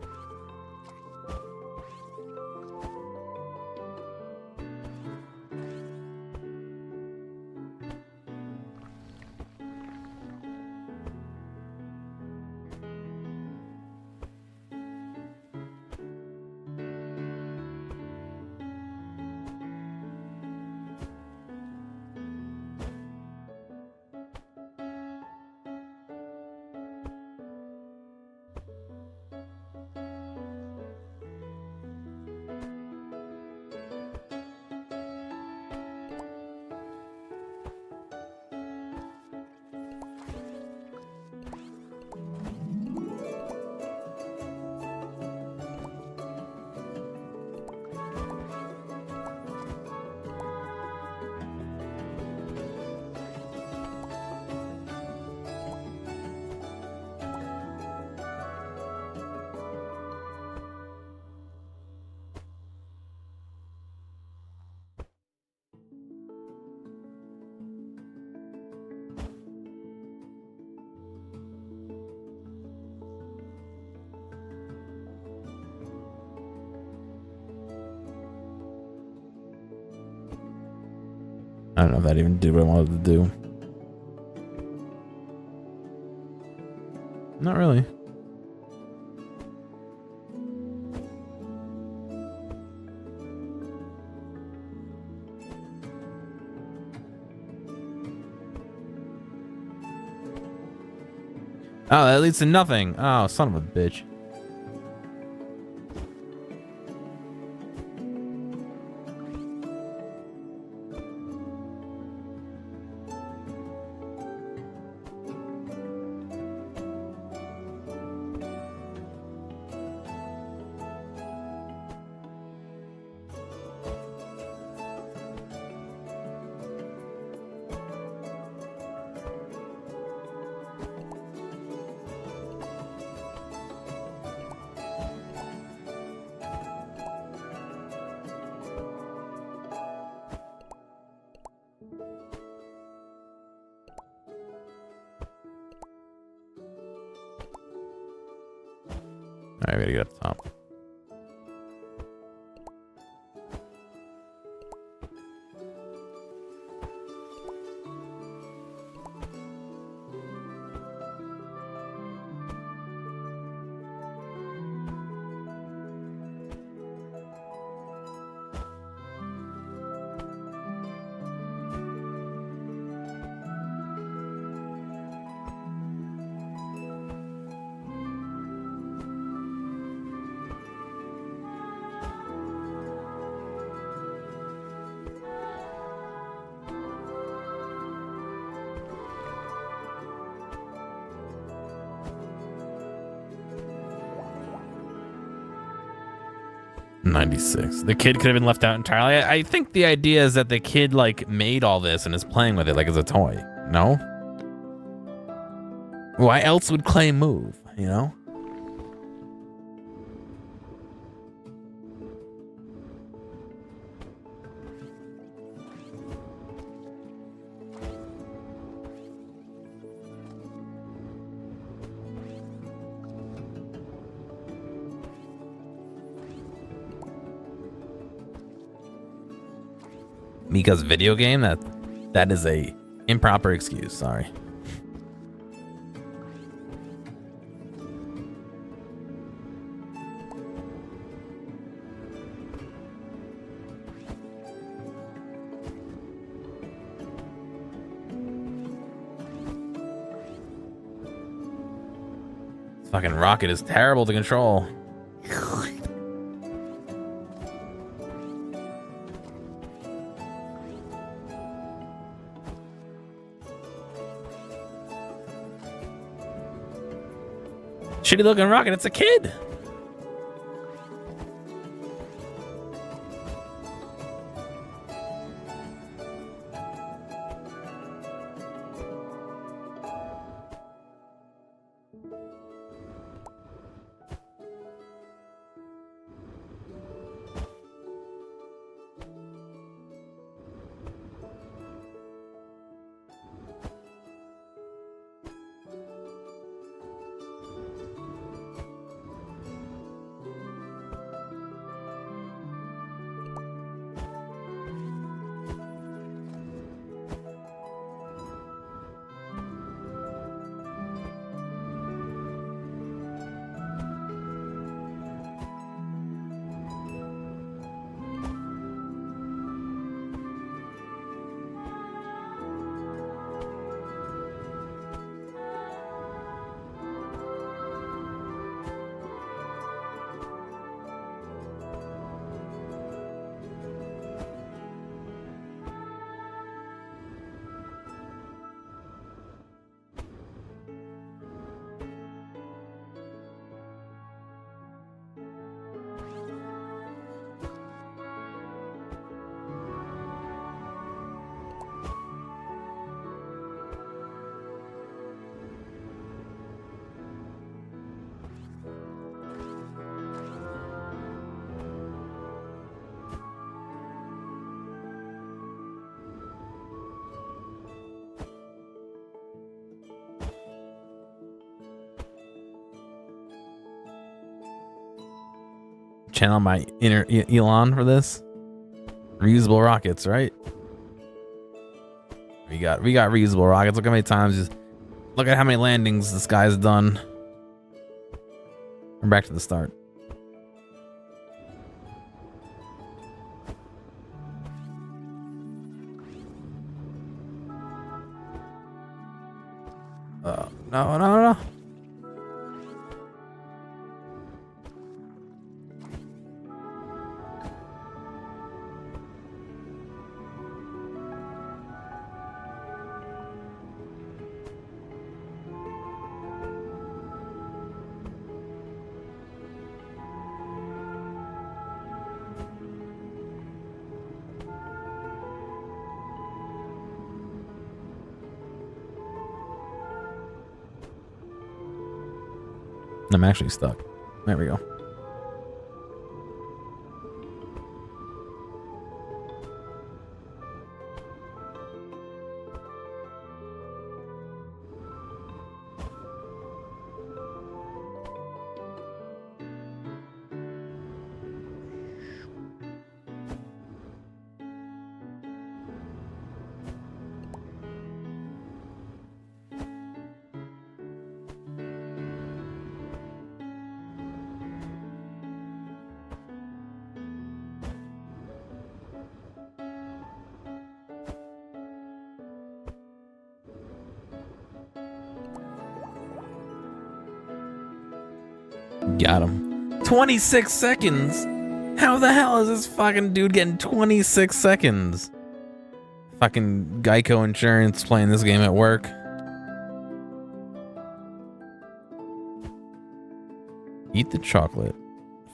I don't know if that even did what I wanted to do. Not really. Oh, that leads to nothing. Oh, son of a bitch. All right, we gotta get up top. $96. The kid could have been left out entirely. I think the idea is that the kid like made all this and is playing with it like as a toy. No? Why else would Clay move, you know? Mika's video game? That is a improper excuse, sorry. This fucking rocket is terrible to control. Shitty looking rocket, it's a kid. Channel my inner Elon for this. Reusable rockets, right? We got reusable rockets. Look how many times. Just look at how many landings this guy's done. We're back to the start. No. I'm actually stuck. There we go. Got him. 26 seconds? How the hell is this fucking dude getting 26 seconds? Fucking Geico Insurance playing this game at work. Eat the chocolate.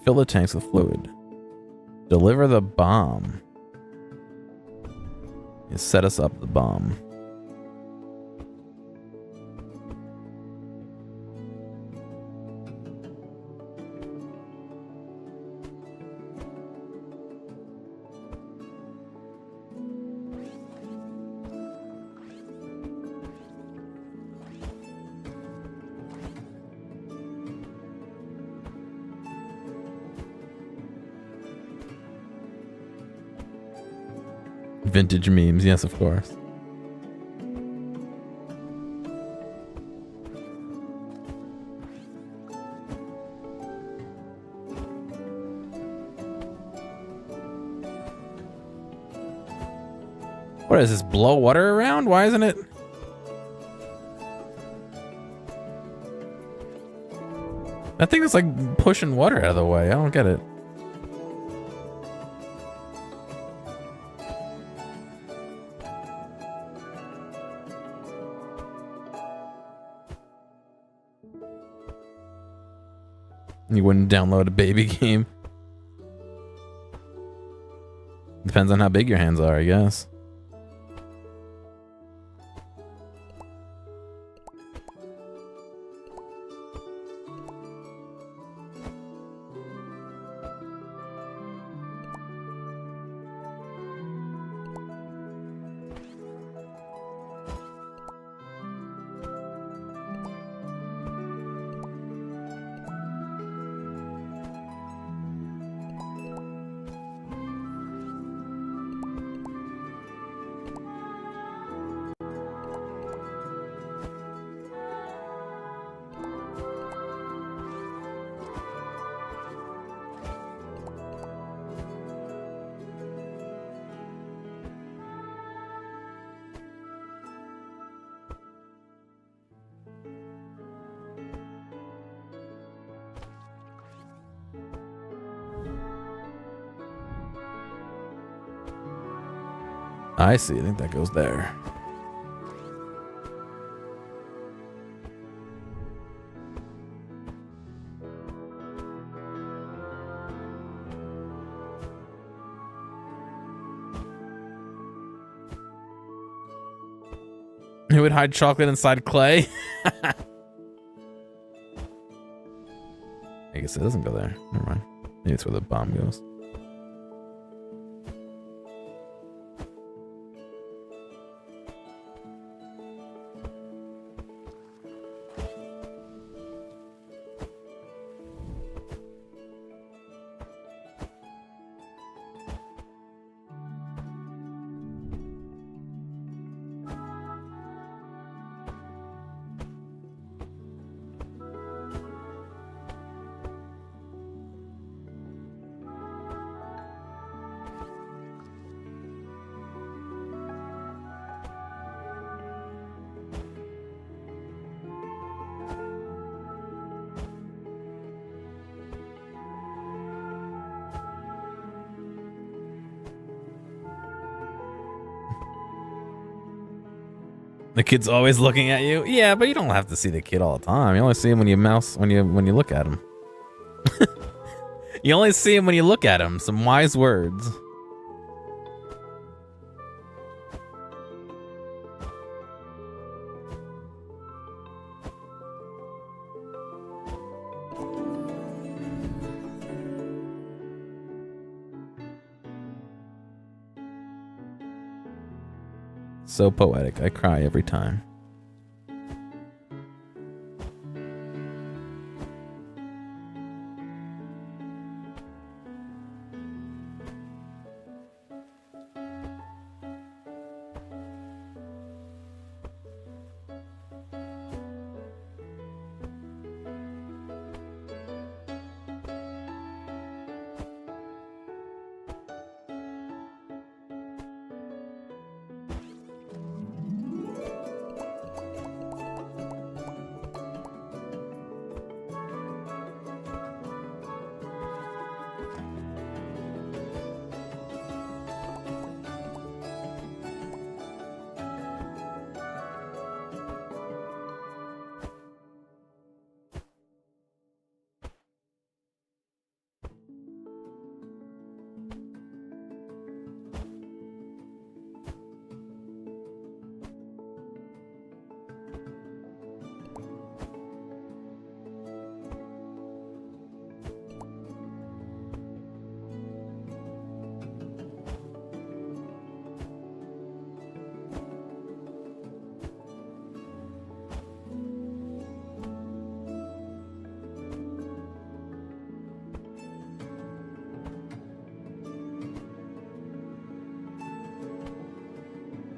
Fill the tanks with fluid. Deliver the bomb. You set us up the bomb. Vintage memes, yes, of course. What is this? Blow water around? Why isn't it? That thing is like pushing water out of the way. I don't get it. You wouldn't download a baby game. Depends on how big your hands are, I guess. I see. I think that goes there. Who would hide chocolate inside clay? I guess it doesn't go there. Never mind. Maybe it's where the bomb goes. The kid's always looking at you. Yeah, but you don't have to see the kid all the time. You only see him when you look at him. You only see him when you look at him. Some wise words. So poetic. I cry every time.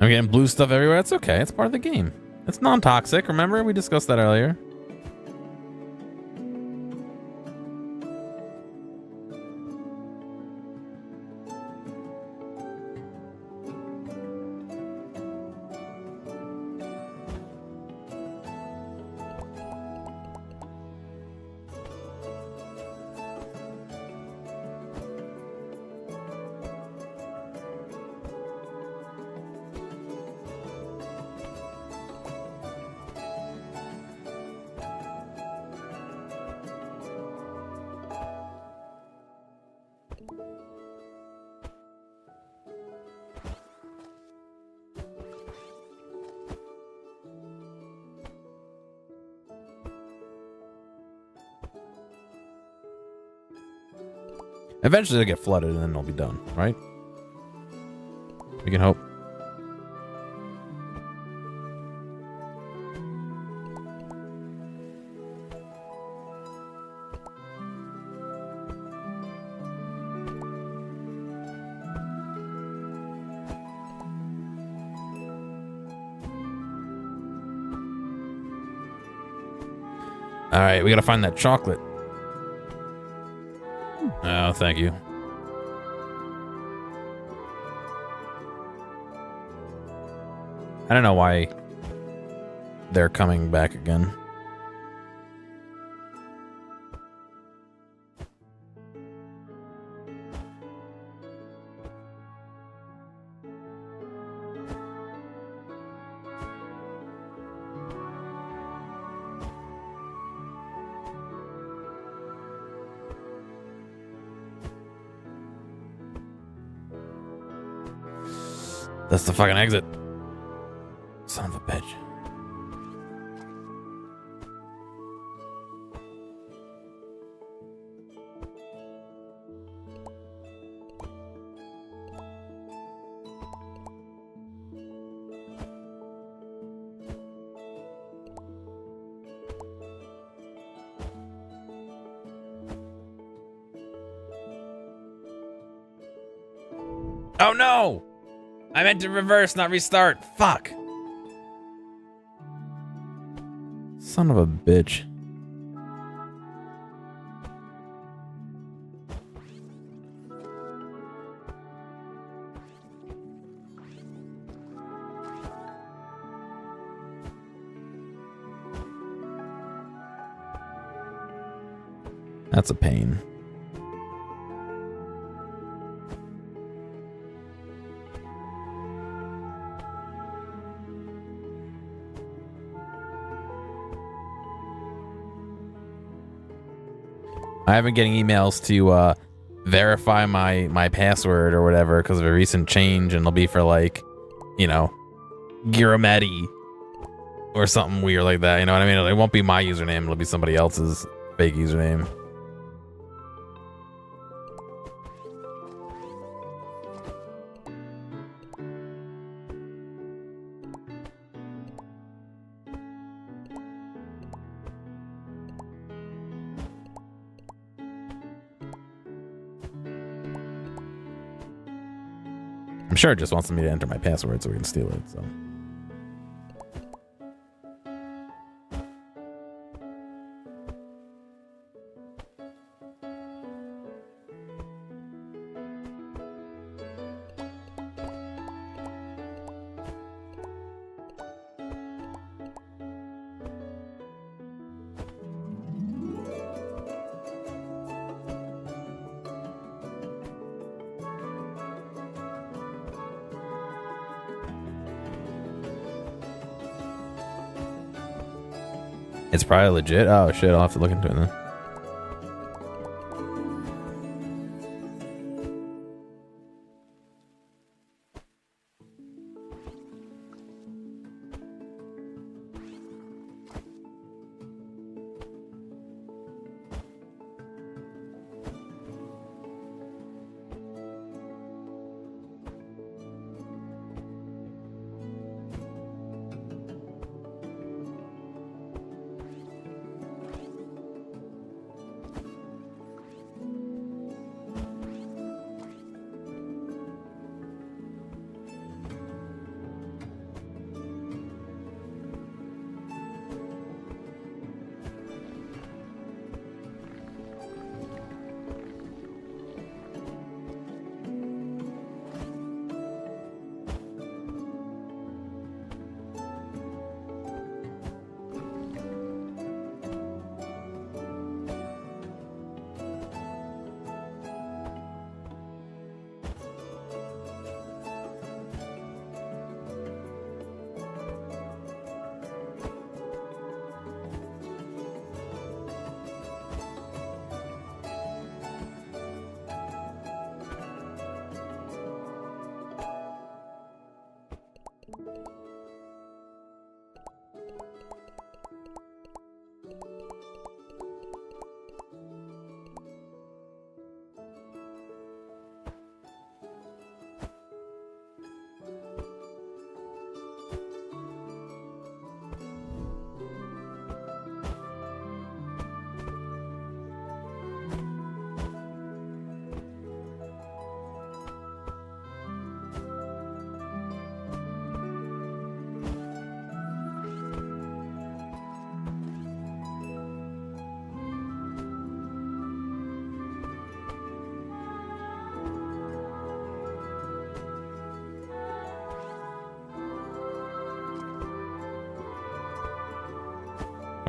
I'm getting blue stuff everywhere. That's okay. It's part of the game. It's non-toxic. Remember? We discussed that earlier. Eventually it'll get flooded and then it'll be done, right? We can hope. All right, we gotta find that chocolate. Oh, thank you. I don't know why they're coming back again. That's the fucking exit. Son of a bitch. Oh no! I meant to reverse, not restart. Fuck. Son of a bitch. That's a pain. I've been getting emails to verify my password or whatever because of a recent change, and it'll be for like, you know, Gearomatic or something weird like that. You know what I mean? It won't be my username. It'll be somebody else's fake username. I'm sure it just wants me to enter my password so we can steal it, so. It's probably legit. Oh shit, I'll have to look into it then.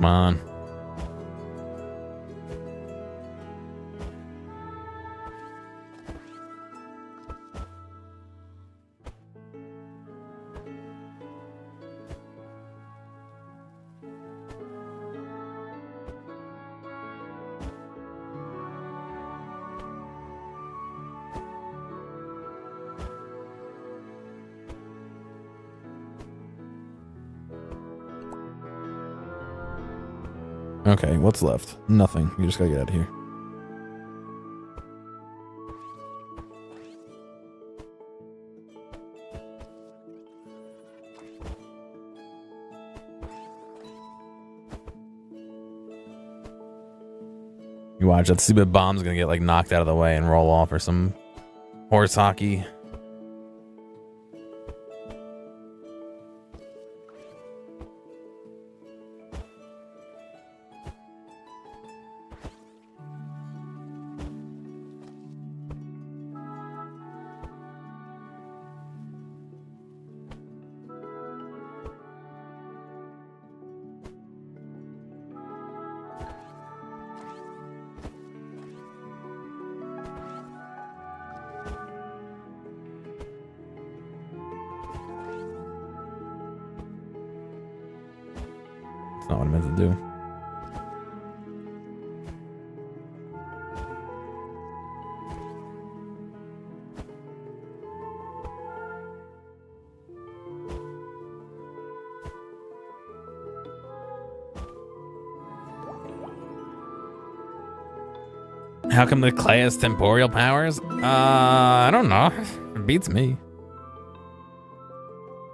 Come on. Okay, what's left? Nothing. You just gotta get out of here. You watch, that stupid bomb's gonna get like knocked out of the way and roll off or some horse hockey. That's not what I meant to do. How come the clay has temporal powers? I don't know. It beats me.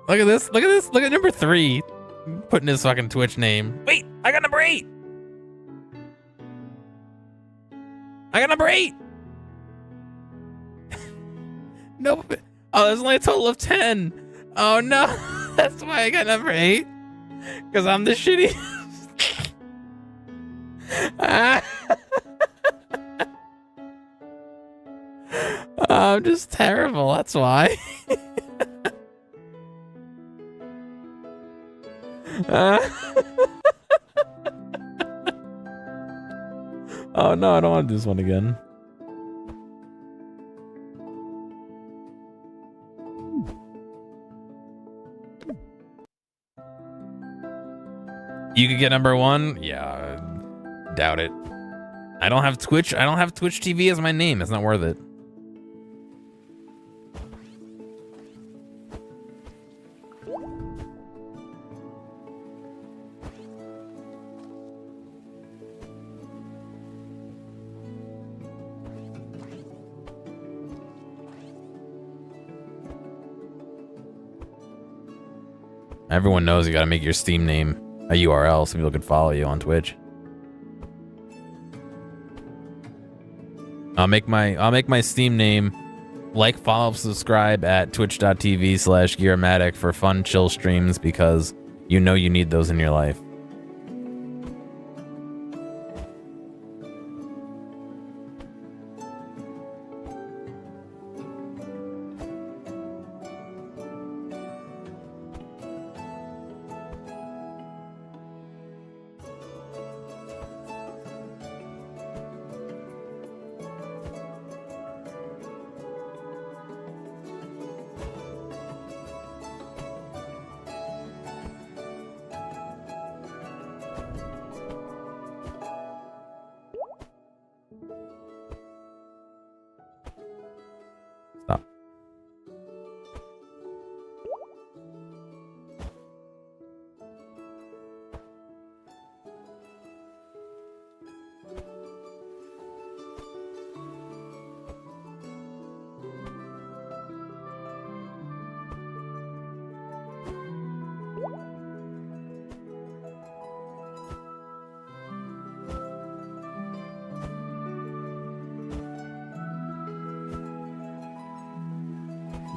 Look at this. Look at this. Look at number 3. Putting his fucking Twitch name. Wait, I got number 8. I got number 8. No. Oh, there's only a total of 10. Oh no. That's why I got number 8. Because I'm the shitty. I'm just terrible. That's why. Oh no, I don't want to do this one again. You could get number 1? Yeah, doubt it. I don't have Twitch. I don't have Twitch TV as my name. It's not worth it. Everyone knows you gotta make your Steam name a URL so people can follow you on Twitch. I'll make my Steam name like, follow, subscribe at twitch.tv/Gearomatic for fun, chill streams because you know you need those in your life.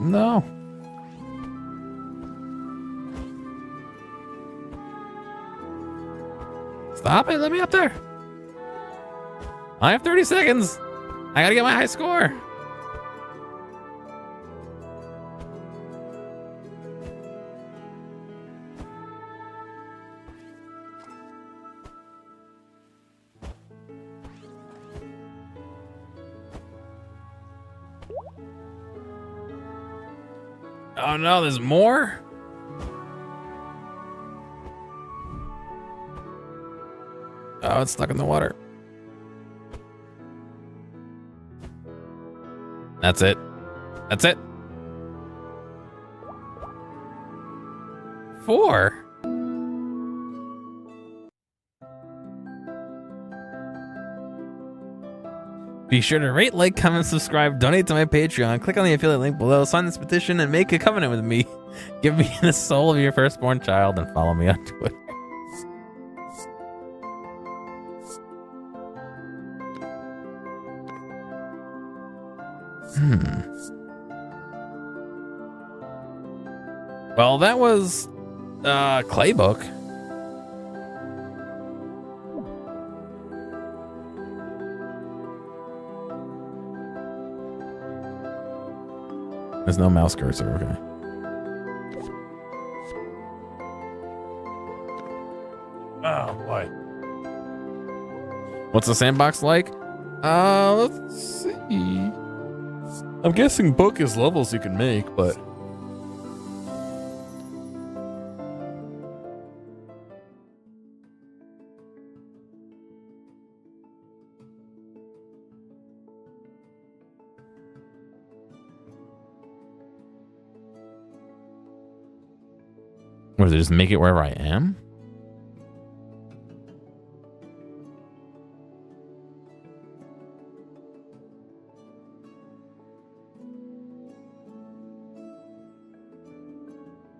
No. Stop it. Let me up there. I have 30 seconds. I gotta get my high score. Oh no, there's more? Oh, it's stuck in the water. That's it. That's it. 4. Be sure to rate, like, comment, subscribe, donate to my Patreon, click on the affiliate link below, sign this petition, and make a covenant with me. Give me the soul of your firstborn child and follow me on Twitter. Well, that was Claybook. There's no mouse cursor, okay. Oh boy. What's the sandbox like? Let's see. I'm guessing book is levels you can make, but what, does it just make it wherever I am?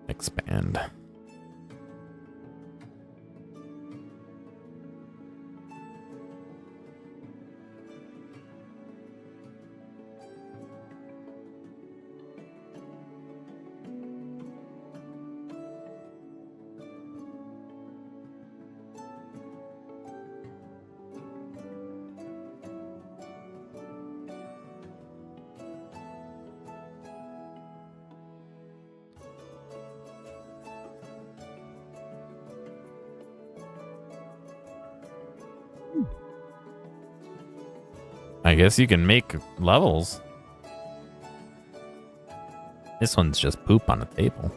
Expand. I guess you can make levels. This one's just poop on the table.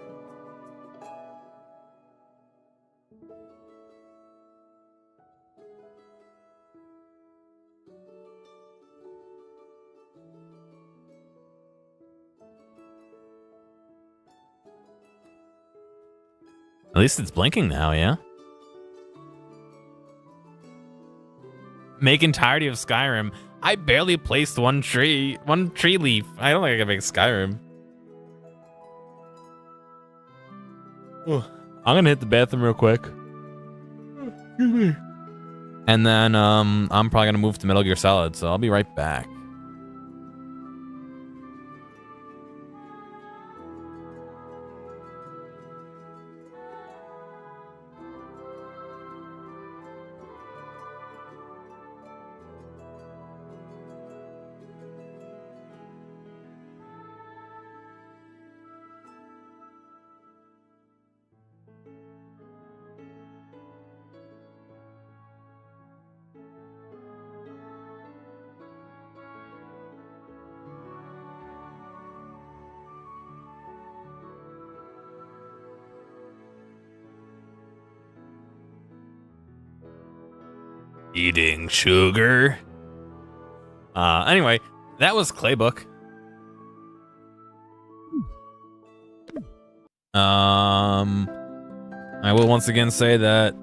At least it's blinking now, yeah? Make entirety of Skyrim. I barely placed one tree leaf. I don't think I can make Skyrim. Ugh. I'm gonna hit the bathroom real quick. Excuse me. And then I'm probably gonna move to Metal Gear Solid, so I'll be right back. Eating sugar. Anyway, that was Claybook. I will once again say that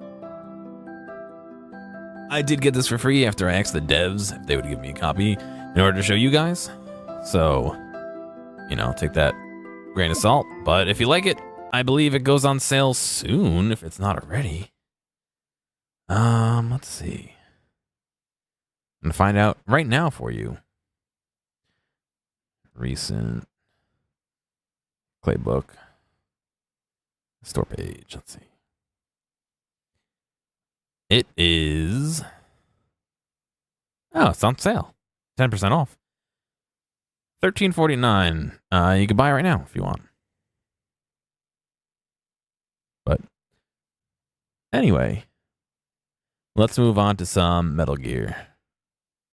I did get this for free after I asked the devs if they would give me a copy in order to show you guys. So, you know, take that grain of salt. But if you like it, I believe it goes on sale soon if it's not already. Let's see. I'm gonna find out right now for you. Recent Claybook store page. Let's see. It is. Oh, it's on sale. 10% off. $13.49. You can buy it right now if you want. But anyway, let's move on to some Metal Gear.